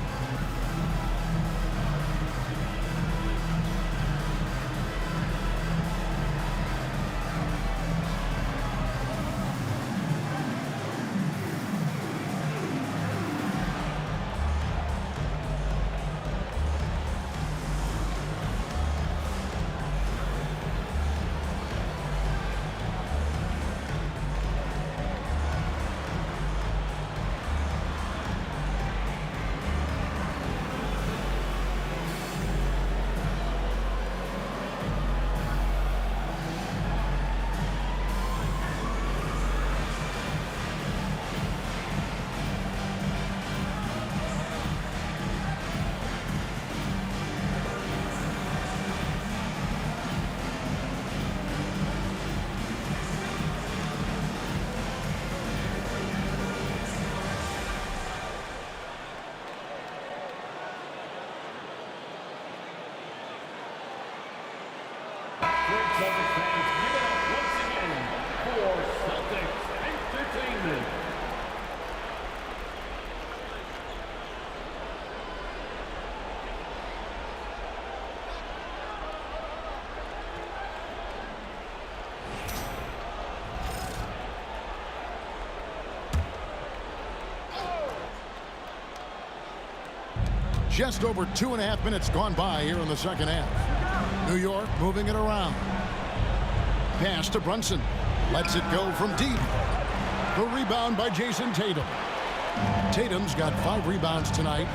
Celtics fans, give it up once again for Celtics Entertainment. Just over 2.5 minutes gone by here in the second half. New York moving it around. Pass to Brunson. Lets it go from deep. The rebound by Jason Tatum. Tatum's got 5 rebounds tonight.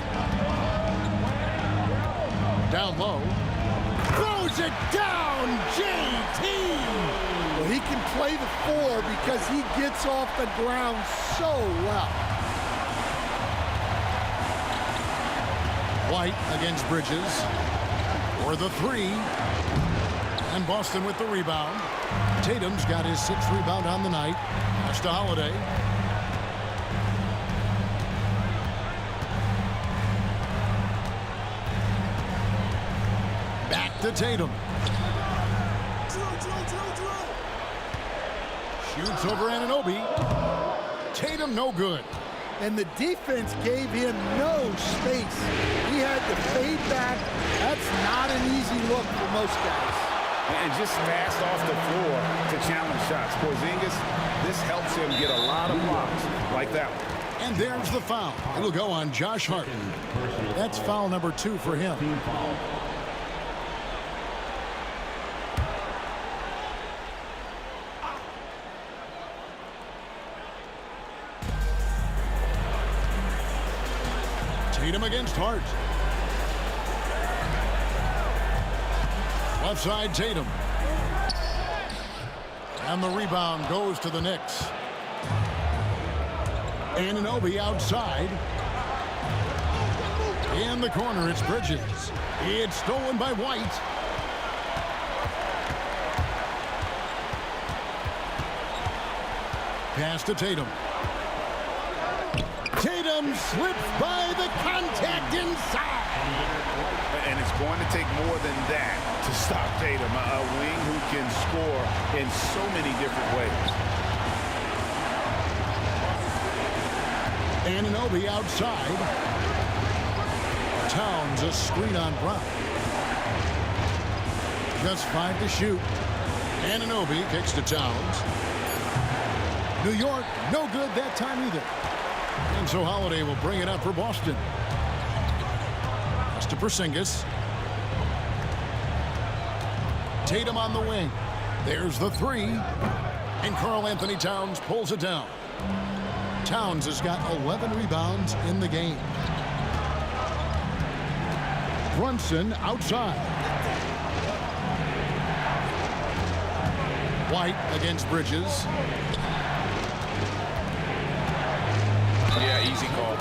Down low. Throws it down, JT! Well, he can play the 4 because he gets off the ground so well. White against Bridges. For the 3. And Boston with the rebound. Tatum's got his 6th rebound on the night. Pass to Holiday. Back to Tatum. Shoots over Anunoby. Tatum no good. And the defense gave him no space. He had to fade back. That's not an easy look for most guys. And just fast off the floor to challenge shots. Porzingis, this helps him get a lot of blocks like that one. And there's the foul. It'll go on Josh Hart. That's foul number 2 for him. Team foul. Tatum against Hart. Left side, Tatum. And the rebound goes to the Knicks. Anunoby outside. In the corner, it's Bridges. It's stolen by White. Pass to Tatum. Tatum slips by the contact inside. And it's going to take more than that to stop Tatum, a wing who can score in so many different ways. Anunoby outside. Towns a screen on Brown. Just 5 to shoot. Anunoby kicks to Towns. New York, no good that time either. And so Holiday will bring it up for Boston. Pass to Porzingis. Tatum on the wing. There's the 3. And Karl-Anthony Towns pulls it down. Towns has got 11 rebounds in the game. Brunson outside. White against Bridges. Yeah, easy call.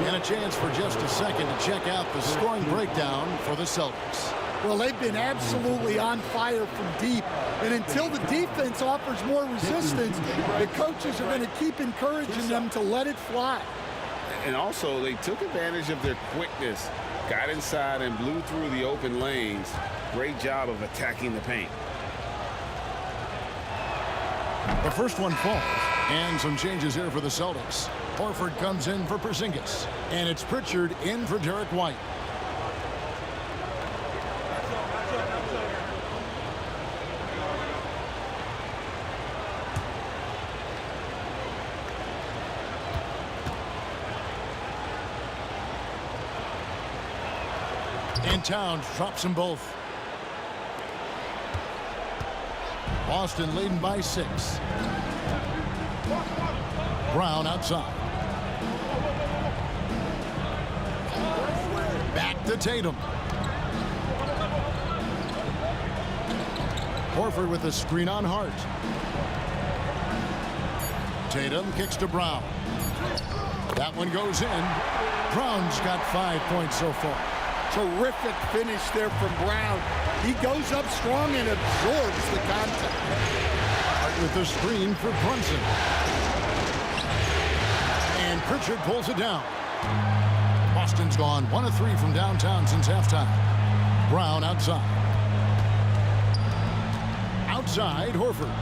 And a chance for just a second to check out the scoring breakdown for the Celtics. Well, they've been absolutely on fire from deep. And until the defense offers more resistance, the coaches are going to keep encouraging them to let it fly. And also, they took advantage of their quickness, got inside and blew through the open lanes. Great job of attacking the paint. The first one falls, and some changes here for the Celtics. Horford comes in for Porzingis, and it's Pritchard in for Derek White. And Towns drops them both. Boston leading by 6. Brown outside. Back to Tatum. Horford with a screen on Hart. Tatum kicks to Brown. That one goes in. Brown's got 5 points so far. Terrific finish there from Brown. He goes up strong and absorbs the contact. Hart with the screen for Brunson. And Pritchard pulls it down. Boston's gone 1 of 3 from downtown since halftime. Brown outside. Outside, Horford.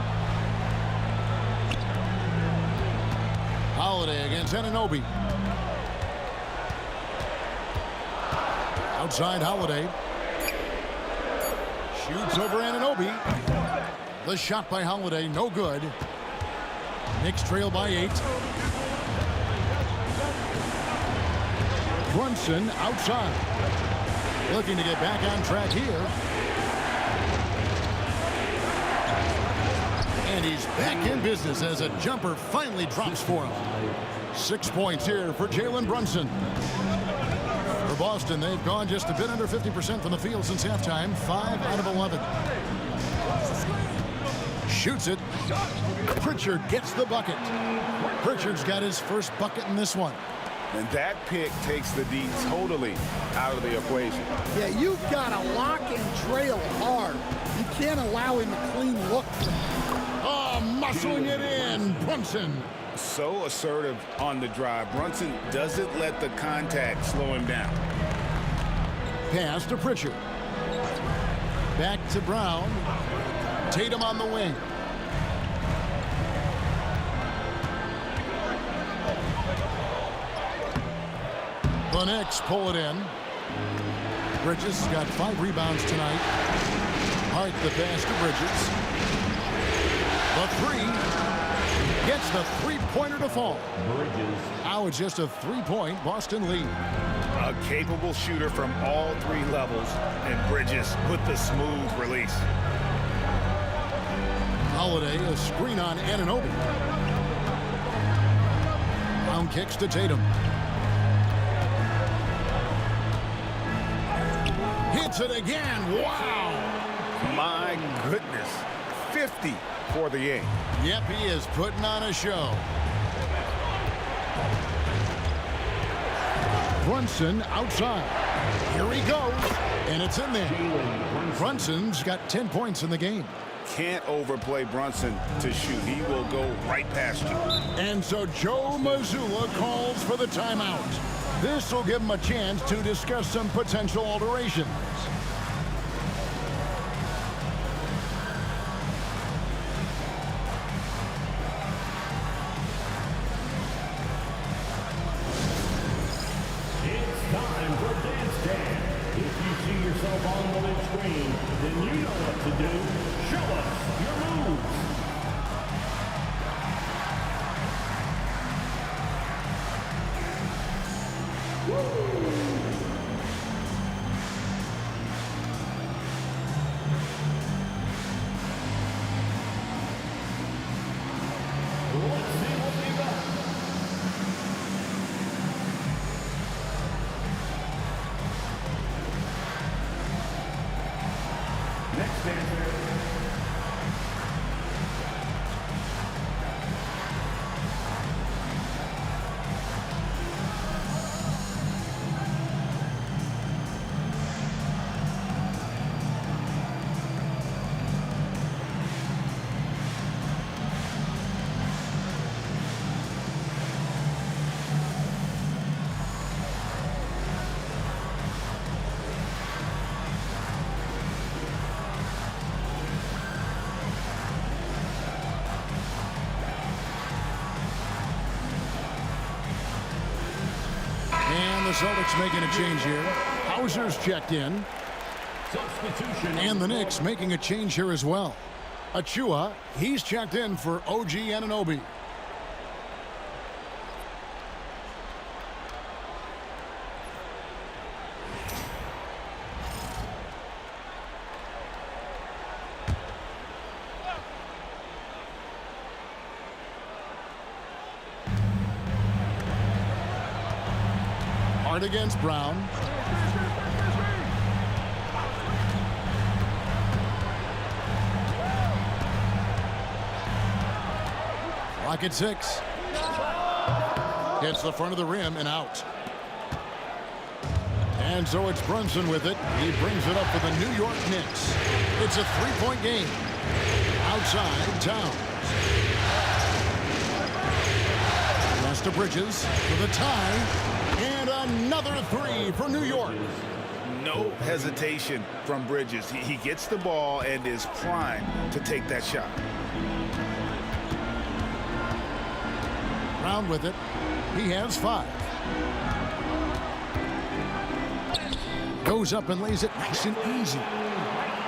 Holiday against Anunoby. Outside Holiday. Shoots over Anunoby. The shot by Holiday, no good. Knicks trail by 8. Brunson outside. Looking to get back on track here. And he's back in business as a jumper finally drops for him. 6 points here for Jalen Brunson. For Boston, they've gone just a bit under 50% from the field since halftime. 5 out of 11. Shoots it. Pritchard gets the bucket. Pritchard's got his first bucket in this one. And that pick takes the D totally out of the equation. Yeah, you've got to lock and trail hard. You can't allow him a clean look. Oh, muscling it in. Brunson. So assertive on the drive. Brunson doesn't let the contact slow him down. Pass to Pritchard. Back to Brown. Tatum on the wing. The Knicks pull it in. Bridges has got 5 rebounds tonight. Hart the pass to Bridges. The 3. gets the three-pointer to fall. Bridges. Now it's just a three-point Boston lead. A capable shooter from all three levels, and Bridges with the smooth release. Holiday, a screen on Anunoby. Brown kicks to Tatum. Hits it again. Wow. My goodness. 50 for the game. Yep, he is putting on a show. Brunson outside. Here he goes. And it's in there. Brunson's got 10 points in the game. Can't overplay Brunson to shoot. He will go right past you. And so Joe Mazzulla calls for the timeout. This will give him a chance to discuss some potential alterations. It's time for Dance Dance. If you see yourself on the big screen, then you know what to do. Show us your moves. Let's see what we got. Next dancer. And the Celtics making a change here. Hauser's checked in. Substitution. And the Knicks making a change here as well. Achua, he's checked in for OG Anunoby. Hard against Brown. Clock at 6. Hits the front of the rim and out. And so it's Brunson with it. He brings it up for the New York Knicks. It's a three-point game. Outside, Towns. Pass to Bridges for the tie. And another three for New York. No hesitation from Bridges. He gets the ball and is primed to take that shot. Brown with it. He has 5. Goes up and lays it nice and easy.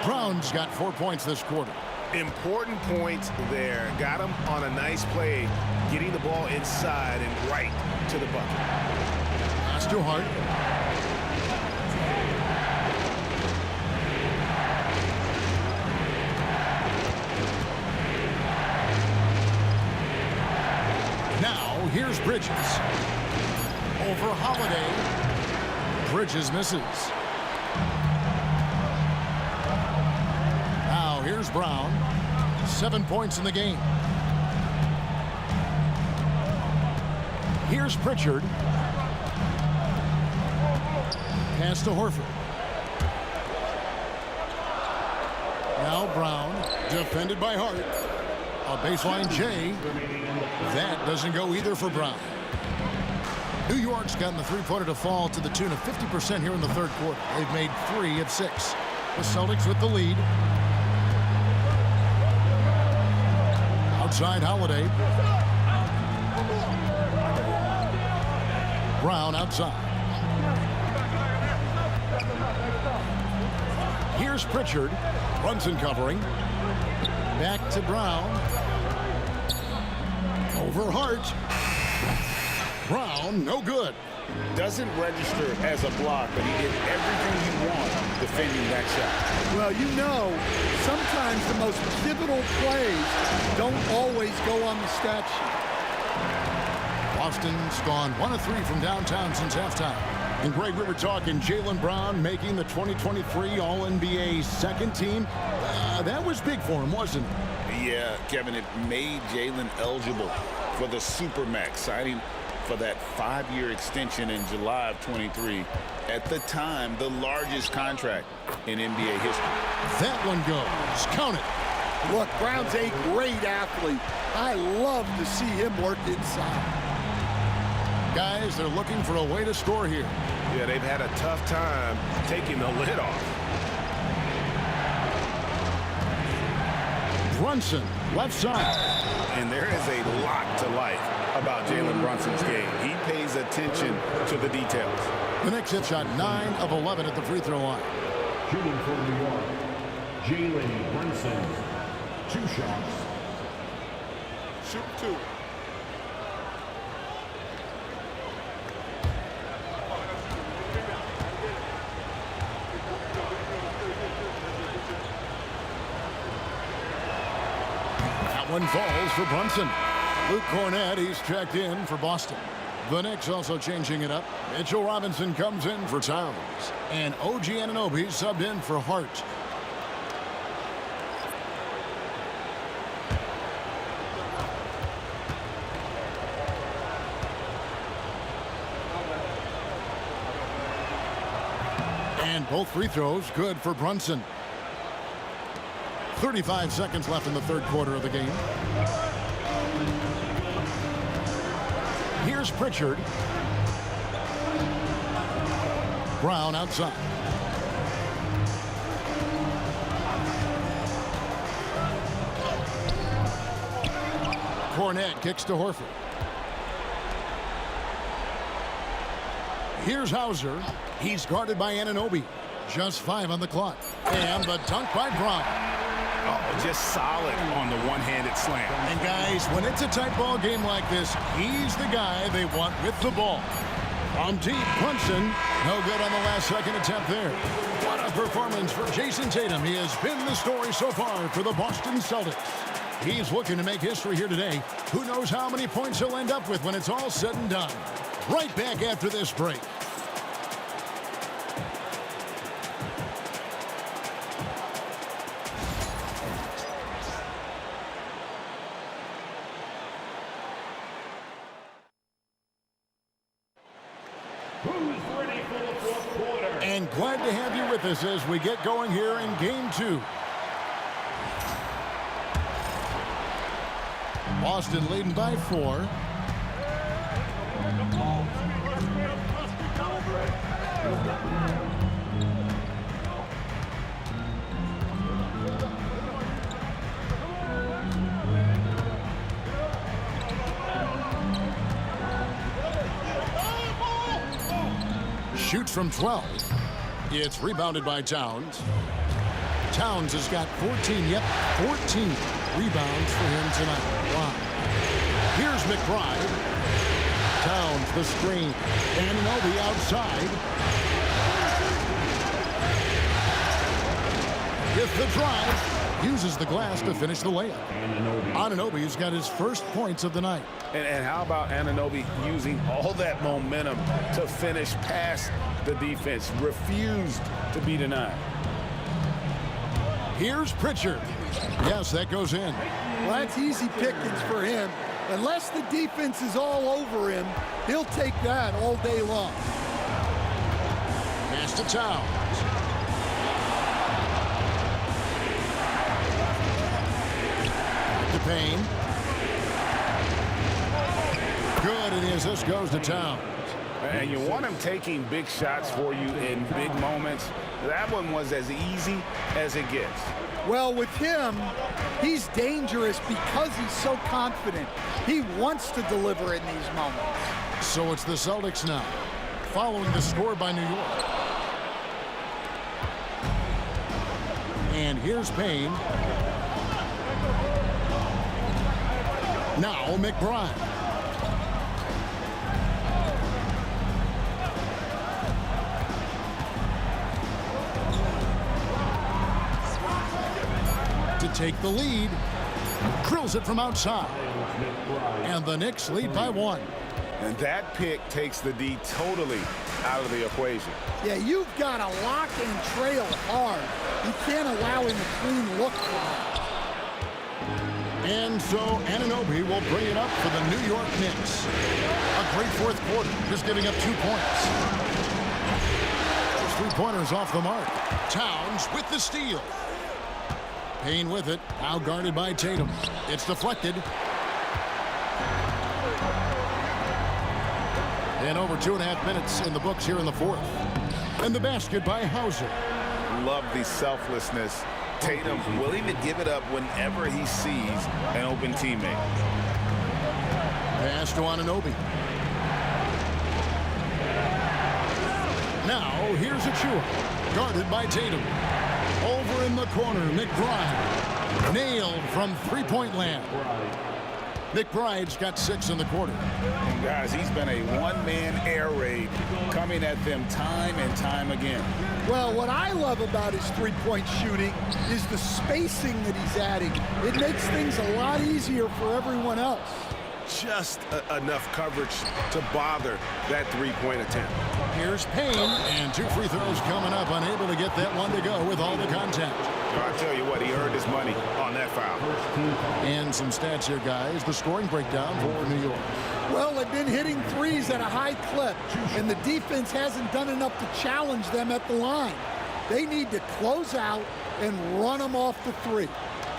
Brown's got 4 points this quarter. Important points there. Got him on a nice play, getting the ball inside and right to the bucket. Pass to Hart. Now, here's Bridges. Over Holiday. Bridges misses. Now, here's Brown. 7 points in the game. Here's Pritchard. Pass to Horford. Now Brown, defended by Hart. A baseline J. That doesn't go either for Brown. New York's gotten the three-pointer to fall to the tune of 50% here in the third quarter. They've made 3 of 6. The Celtics with the lead. Outside Holiday. Brown outside. Here's Pritchard. Brunson covering. Back to Brown. Over Hart. Brown, no good. Doesn't register as a block, but he did everything you want defending that shot. Well, you know, sometimes the most pivotal plays don't always go on the stat sheet. Boston's gone 1 of 3 from downtown since halftime. And Greg, we were talking Jaylen Brown making the 2023 All-NBA second team. That was big for him, wasn't it? Yeah, Kevin, it made Jaylen eligible for the Supermax, signing for that 5-year extension in July of 23. At the time, the largest contract in NBA history. That one goes. Count it. Look, Brown's a great athlete. I love to see him work inside. Guys, they're looking for a way to score here. Yeah, they've had a tough time taking the lid off. Brunson, left side. And there is a lot to like about Jalen Brunson's game. He pays attention to the details. The Knicks have shot 9 of 11 at the free throw line. Shooting for New York, Jalen Brunson. 2 shots. Shoot 2. That one falls for Brunson. Luke Cornett, he's checked in for Boston. The Knicks also changing it up. Mitchell Robinson comes in for Towns. And OG Anunoby subbed in for Hart. And both free throws good for Brunson. 35 seconds left in the third quarter of the game. Here's Pritchard. Brown outside. Cornett kicks to Horford. Here's Hauser. He's guarded by Anunoby. Just 5 on the clock. And the dunk by Brown. Oh, just solid on the one-handed slam. And guys, when it's a tight ball game like this, he's the guy they want with the ball. From deep, Brunson, no good on the last second attempt there. What a performance for Jason Tatum. He has been the story so far for the Boston Celtics. He's looking to make history here today. Who knows how many points he'll end up with when it's all said and done. Right back after this break. And glad to have you with us as we get going here in Game 2. Boston leading by 4. Shoots from 12. It's rebounded by Towns. Towns has got 14. Yep, 14 rebounds for him tonight. Wow. Here's McBride. Towns the screen. Anunoby outside. With the drive. Uses the glass to finish the layup. Anunoby's got his first points of the night. And how about Anunoby using all that momentum to finish past the defense? Refused to be denied. Here's Pritchard. Yes, that goes in. Well, that's easy pickings for him. Unless the defense is all over him, he'll take that all day long. Pass to Towns. To Payne. Good it is. This goes to Towns. And you want him taking big shots for you in big moments. That one was as easy as it gets. Well, with him, he's dangerous because he's so confident. He wants to deliver in these moments. So it's the Celtics now, following the score by New York. And here's Payne. Now McBride. To take the lead. Drills it from outside. And the Knicks lead by 1. And that pick takes the D totally out of the equation. Yeah, you've got to lock and trail hard. You can't allow him a clean look for that. And so Anunoby will bring it up for the New York Knicks. A great fourth quarter, just giving up 2 points. Those 3-pointers off the mark. Towns with the steal. Payne with it, now guarded by Tatum. It's deflected. And over 2.5 minutes in the books here in the fourth. And the basket by Hauser. Love the selflessness. Tatum willing to give it up whenever he sees an open teammate. Pass to Anunoby. Now here's Achua, guarded by Tatum. Over in the corner, McBride. Nailed from three-point land. McBride's got 6 in the quarter. And guys, he's been a one-man air raid coming at them time and time again. Well, what I love about his three-point shooting is the spacing that he's adding. It makes things a lot easier for everyone else. Just enough coverage to bother that three-point attempt. Here's Payne, and 2 free throws coming up, unable to get that one to go with all the contact. I'll tell you what, he earned his money on that foul. And some stats here, guys. The scoring breakdown for New York. Well, they've been hitting threes at a high clip, and the defense hasn't done enough to challenge them at the line. They need to close out and run them off the three.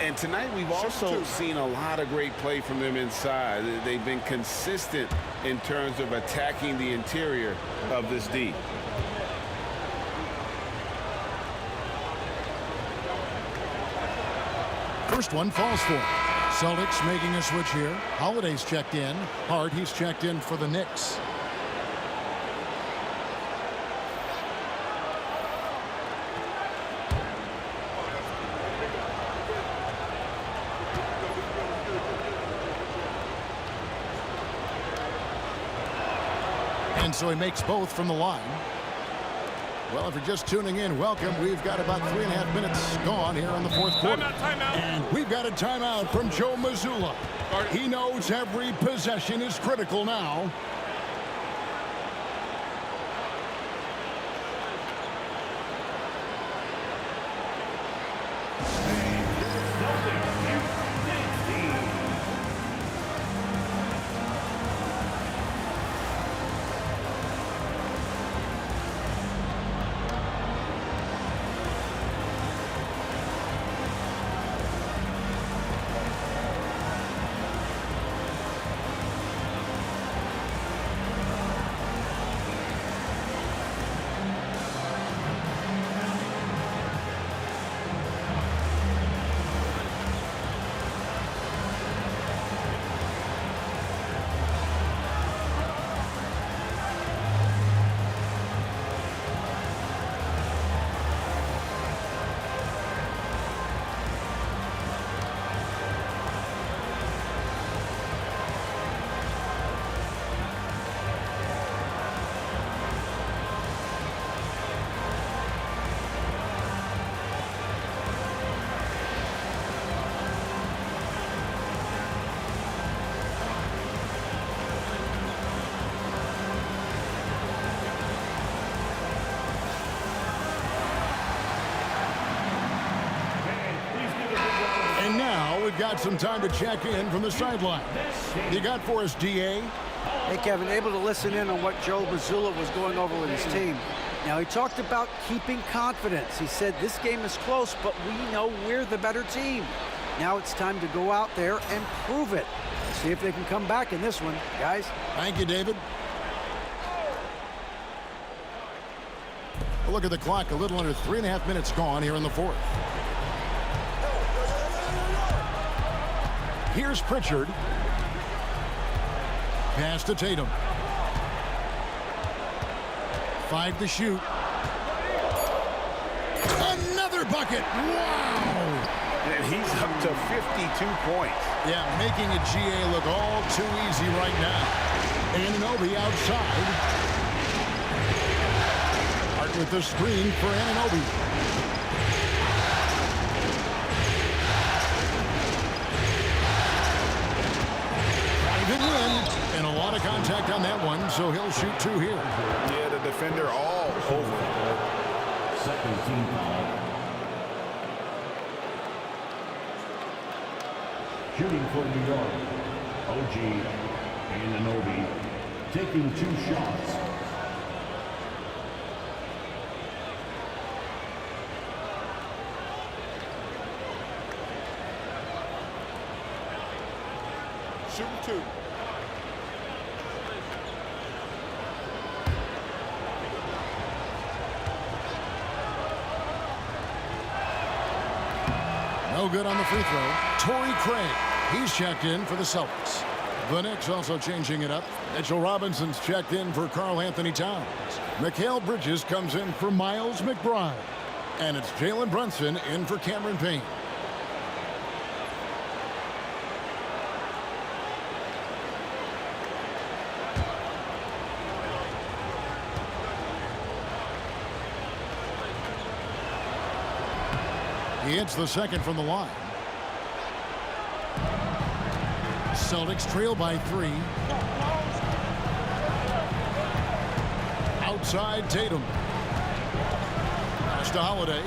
And tonight we've also seen a lot of great play from them inside. They've been consistent in terms of attacking the interior of this D. First one falls for. Celtics making a switch here. Holiday's checked in. Hart, he's checked in for the Knicks. And so he makes both from the line. Well, if you're just tuning in, welcome. We've got about 3.5 minutes gone here in the fourth quarter. Timeout. And we've got a timeout from Joe Mazzulla. He knows every possession is critical now. And now we've got some time to check in from the sideline. You got for us, DA? Hey, Kevin, able to listen in on what Joe Mazzulla was going over with his team. Now, he talked about keeping confidence. He said this game is close, but we know we're the better team. Now it's time to go out there and prove it. See if they can come back in this one, guys. Thank you, David. A look at the clock, a little under 3.5 minutes gone here in the fourth. Here's Pritchard. Pass to Tatum. 5 to shoot. Another bucket. Wow. And he's up to 52 points. Yeah, making a GA look all too easy right now. Anunoby outside. Hart with the screen for Anunoby. Drive it in. And a lot of contact on that one, so he'll shoot 2 here. Yeah, the defender all over. Second team foul. Shooting for New York, OG Anunoby taking 2 shots. Shooting 2. No good on the free throw. Torrey Craig, he's checked in for the Celtics. The Knicks also changing it up. Mitchell Robinson's checked in for Karl Anthony Towns. Mikal Bridges comes in for Miles McBride. And it's Jalen Brunson in for Cameron Payne. He hits the second from the line. Celtics trail by 3. Outside Tatum. Pass to Holiday.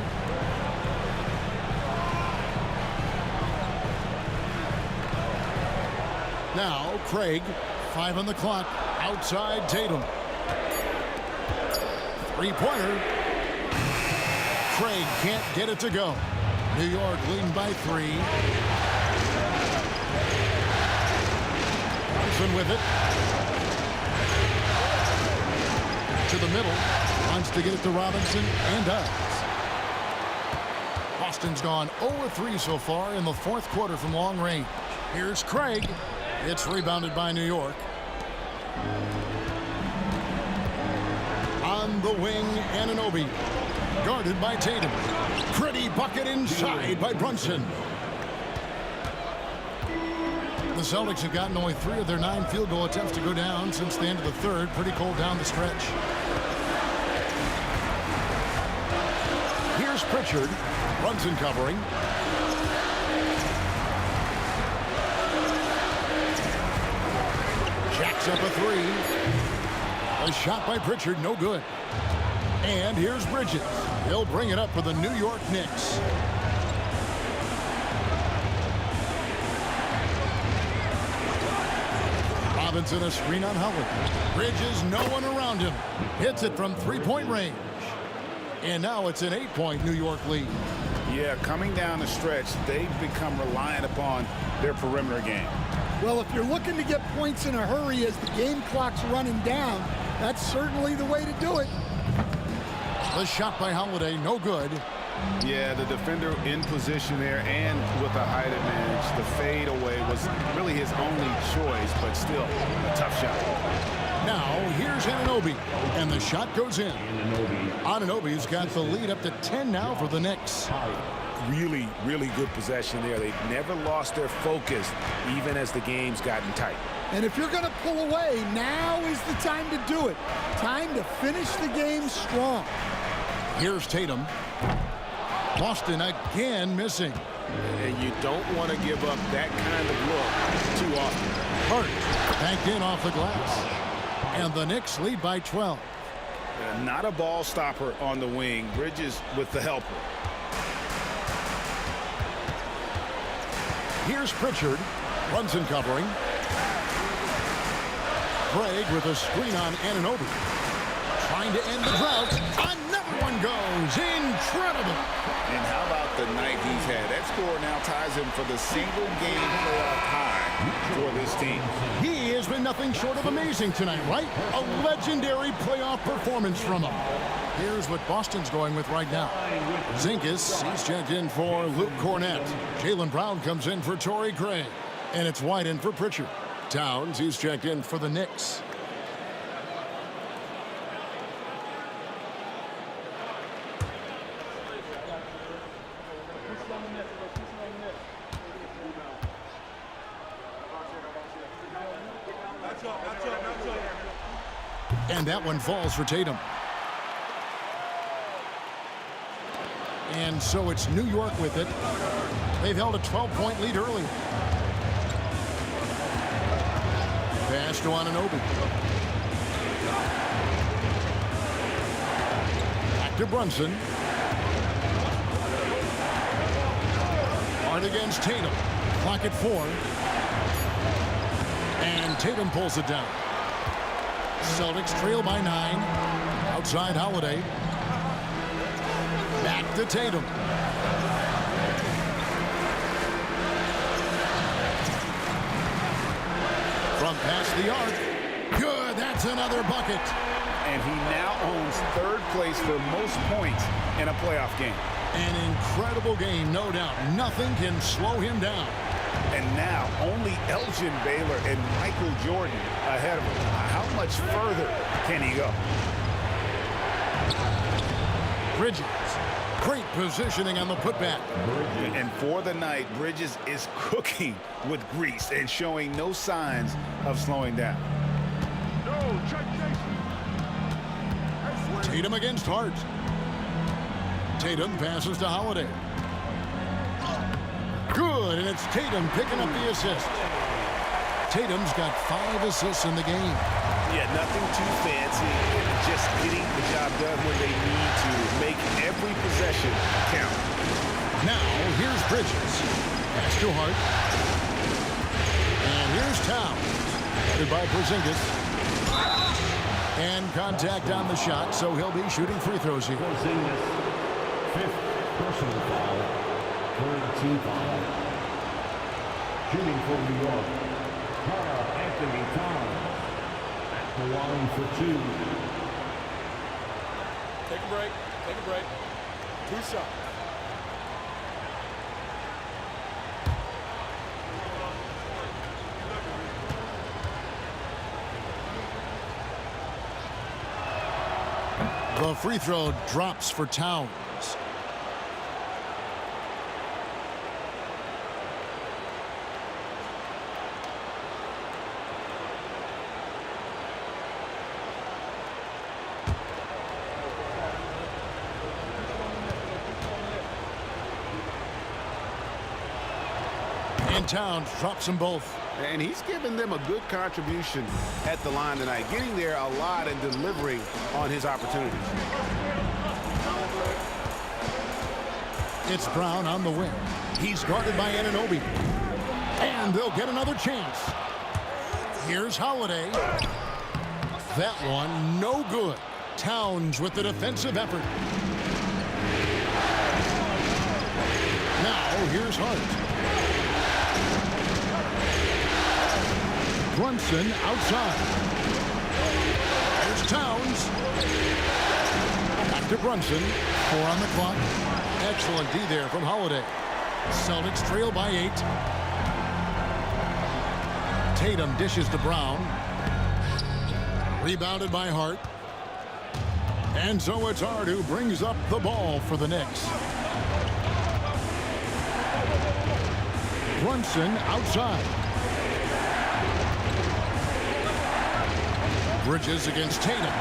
Now Craig. 5 on the clock. Outside Tatum. 3-pointer. Craig can't get it to go. New York leading by 3. Brunson with it. To the middle. Wants to get it to Robinson and does. Boston's gone 0-3 so far in the 4th quarter from long range. Here's Craig. It's rebounded by New York. On the wing, Anunoby. Guarded by Tatum. Pretty bucket inside by Brunson. The Celtics have gotten only 3 of their 9 field goal attempts to go down since the end of the 3rd. Pretty cold down the stretch. Here's Pritchard. Brunson covering. Jacks up a 3. A shot by Pritchard, no good. And here's Bridges. He'll bring it up for the New York Knicks. Robinson a screen on Howard. Bridges, no one around him. Hits it from 3-point range. And now it's an 8-point New York lead. Yeah, coming down the stretch, they've become reliant upon their perimeter game. Well, if you're looking to get points in a hurry as the game clock's running down, that's certainly the way to do it. The shot by Holiday, no good. Yeah, the defender in position there and with a height advantage. The fade away was really his only choice, but still a tough shot. Now, here's Anunoby, and the shot goes in. Anunoby's got the lead up to 10 now for the Knicks. Really, really good possession there. They've never lost their focus, even as the game's gotten tight. And if you're going to pull away, now is the time to do it. Time to finish the game strong. Here's Tatum. Boston again missing. And you don't want to give up that kind of look too often. Hart backed in off the glass. And the Knicks lead by 12. Not a ball stopper on the wing. Bridges with the helper. Here's Pritchard. Brunson covering. Craig with a screen on Anunoby. Trying to end the drought. Another one goes. Incredible. And how about the night he's had? That score now ties him for the single game playoff high for this team. He has been nothing short of amazing tonight, right? A legendary playoff performance from him. Here's what Boston's going with right now. Zinkus, he's checked in for Luke Cornett. Jaylen Brown comes in for Torrey Craig. And it's White in for Pritchard. Towns, he's checked in for the Knicks. And that one falls for Tatum. And so it's New York with it. They've held a 12-point lead early. Pass to Anunoby. Back to Brunson. Hard against Tatum. Clock at 4. And Tatum pulls it down. Celtics trail by 9. Outside Holiday. Back to Tatum. From past the arc. Good, that's another bucket. And he now owns third place for most points in a playoff game. An incredible game, no doubt. Nothing can slow him down. And now only Elgin Baylor and Michael Jordan ahead of him. How much further can he go? Bridges. Great positioning on the putback. And for the night, Bridges is cooking with grease and showing no signs of slowing down. Tatum against Hart. Tatum passes to Holiday. Good, and it's Tatum picking up the assist. Tatum's got 5 assists in the game. Yeah, nothing too fancy. Just getting the job done when they need to. Make every possession count. Now, here's Bridges. Pass to Hart. And here's Towns. Headed by Porzingis. And contact on the shot, so he'll be shooting free throws here. Porzingis, 5th personal foul, 3rd team foul. Shooting for New York, Anthony Towns at the line for 2. Take a break. Take a break. 2 shots. The free throw drops for Towns. And Towns drops them both. And he's given them a good contribution at the line tonight, getting there a lot and delivering on his opportunities. It's Brown on the wing. He's guarded by Anunoby. And they'll get another chance. Here's Holiday. That one, no good. Towns with the defensive effort. Now, here's Hart. Brunson outside. There's Towns. Back to Brunson. 4 on the clock. Excellent D there from Holiday. Celtics trail by 8. Tatum dishes to Brown. Rebounded by Hart. And so it's Hart who brings up the ball for the Knicks. Brunson outside. Bridges against Tatum.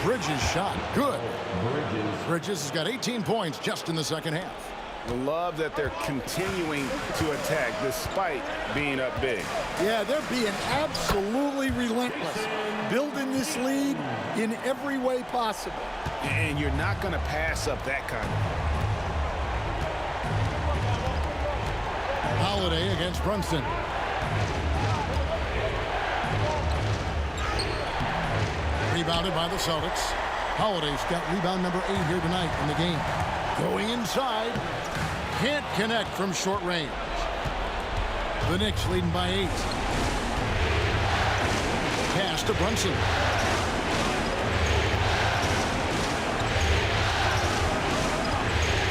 Bridges shot. Good. Bridges has got 18 points just in the second half. Love that they're continuing to attack despite being up big. Yeah, they're being absolutely relentless. Building this lead in every way possible. And you're not going to pass up that kind of. Holiday against Brunson. Rebounded by the Celtics. Holiday's got rebound number 8 here tonight in the game. Going inside. Can't connect from short range. The Knicks leading by 8. Pass to Brunson.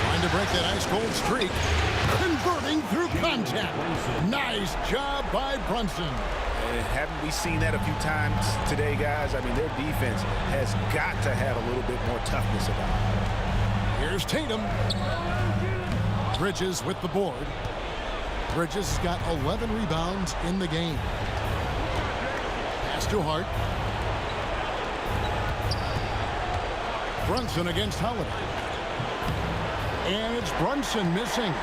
Trying to break that ice-cold streak. Converting through contact. Nice job by Brunson. And haven't we seen that a few times today, guys? I mean, their defense has got to have a little bit more toughness about it. Here's Tatum. Bridges with the board. Bridges has got 11 rebounds in the game. Pass to Hart. Brunson against Holiday. And it's Brunson missing.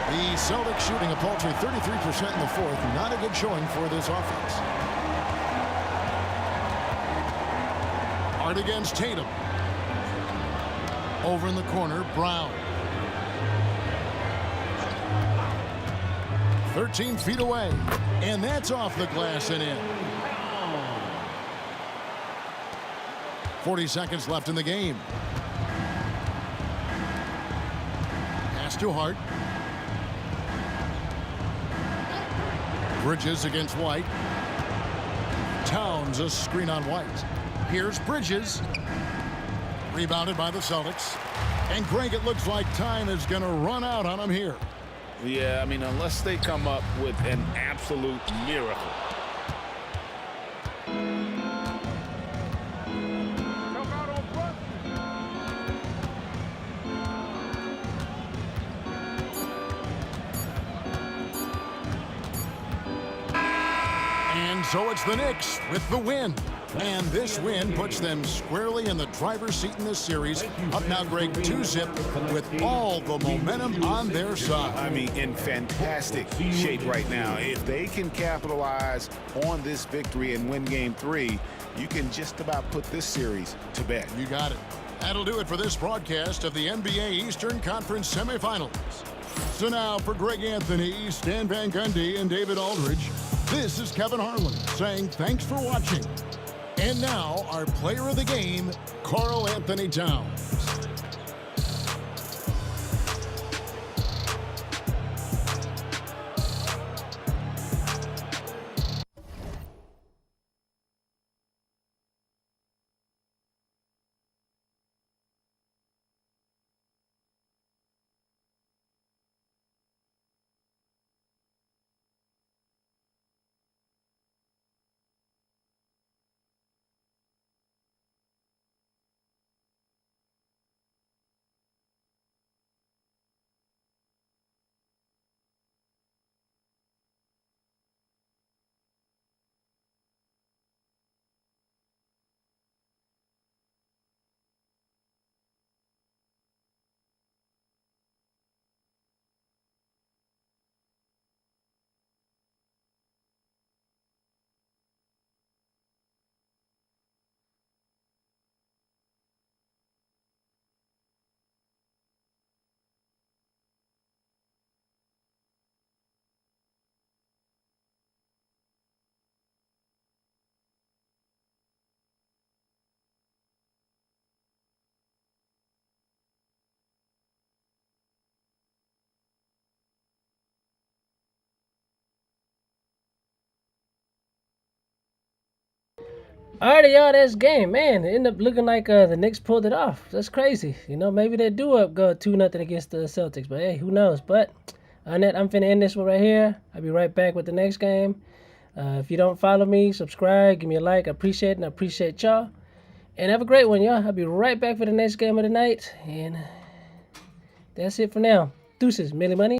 The Celtics shooting a paltry 33% in the fourth. Not a good showing for this offense. Hart against Tatum. Over in the corner, Brown. 13 feet away. And that's off the glass and in. 40 seconds left in the game. Pass to Hart. Bridges against White. Towns a screen on White. Here's Bridges. Rebounded by the Celtics. And Greg, it looks like time is going to run out on him here. Yeah, I mean, unless they come up with an absolute miracle. And so it's the Knicks with the win. And this win puts them squarely in the driver's seat in this series. Up now, Greg, 2-zip with all the momentum on their side. I mean, in fantastic shape right now. If they can capitalize on this victory and win Game 3, you can just about put this series to bed. You got it. That'll do it for this broadcast of the NBA Eastern Conference Semifinals. So now for Greg Anthony, Stan Van Gundy, and David Aldridge, this is Kevin Harlan saying thanks for watching. And now, our player of the game, Karl Anthony Towns. Alrighty, y'all, that's game. Man, it ended up looking like the Knicks pulled it off. That's crazy. You know, maybe they do up go 2-0 against the Celtics, but hey, who knows? But on that, I'm finna end this one right here. I'll be right back with the next game. If you don't follow me, subscribe, give me a like. I appreciate it, and I appreciate y'all. And have a great one, y'all. I'll be right back for the next game of the night. And that's it for now. Deuces, Millie Money.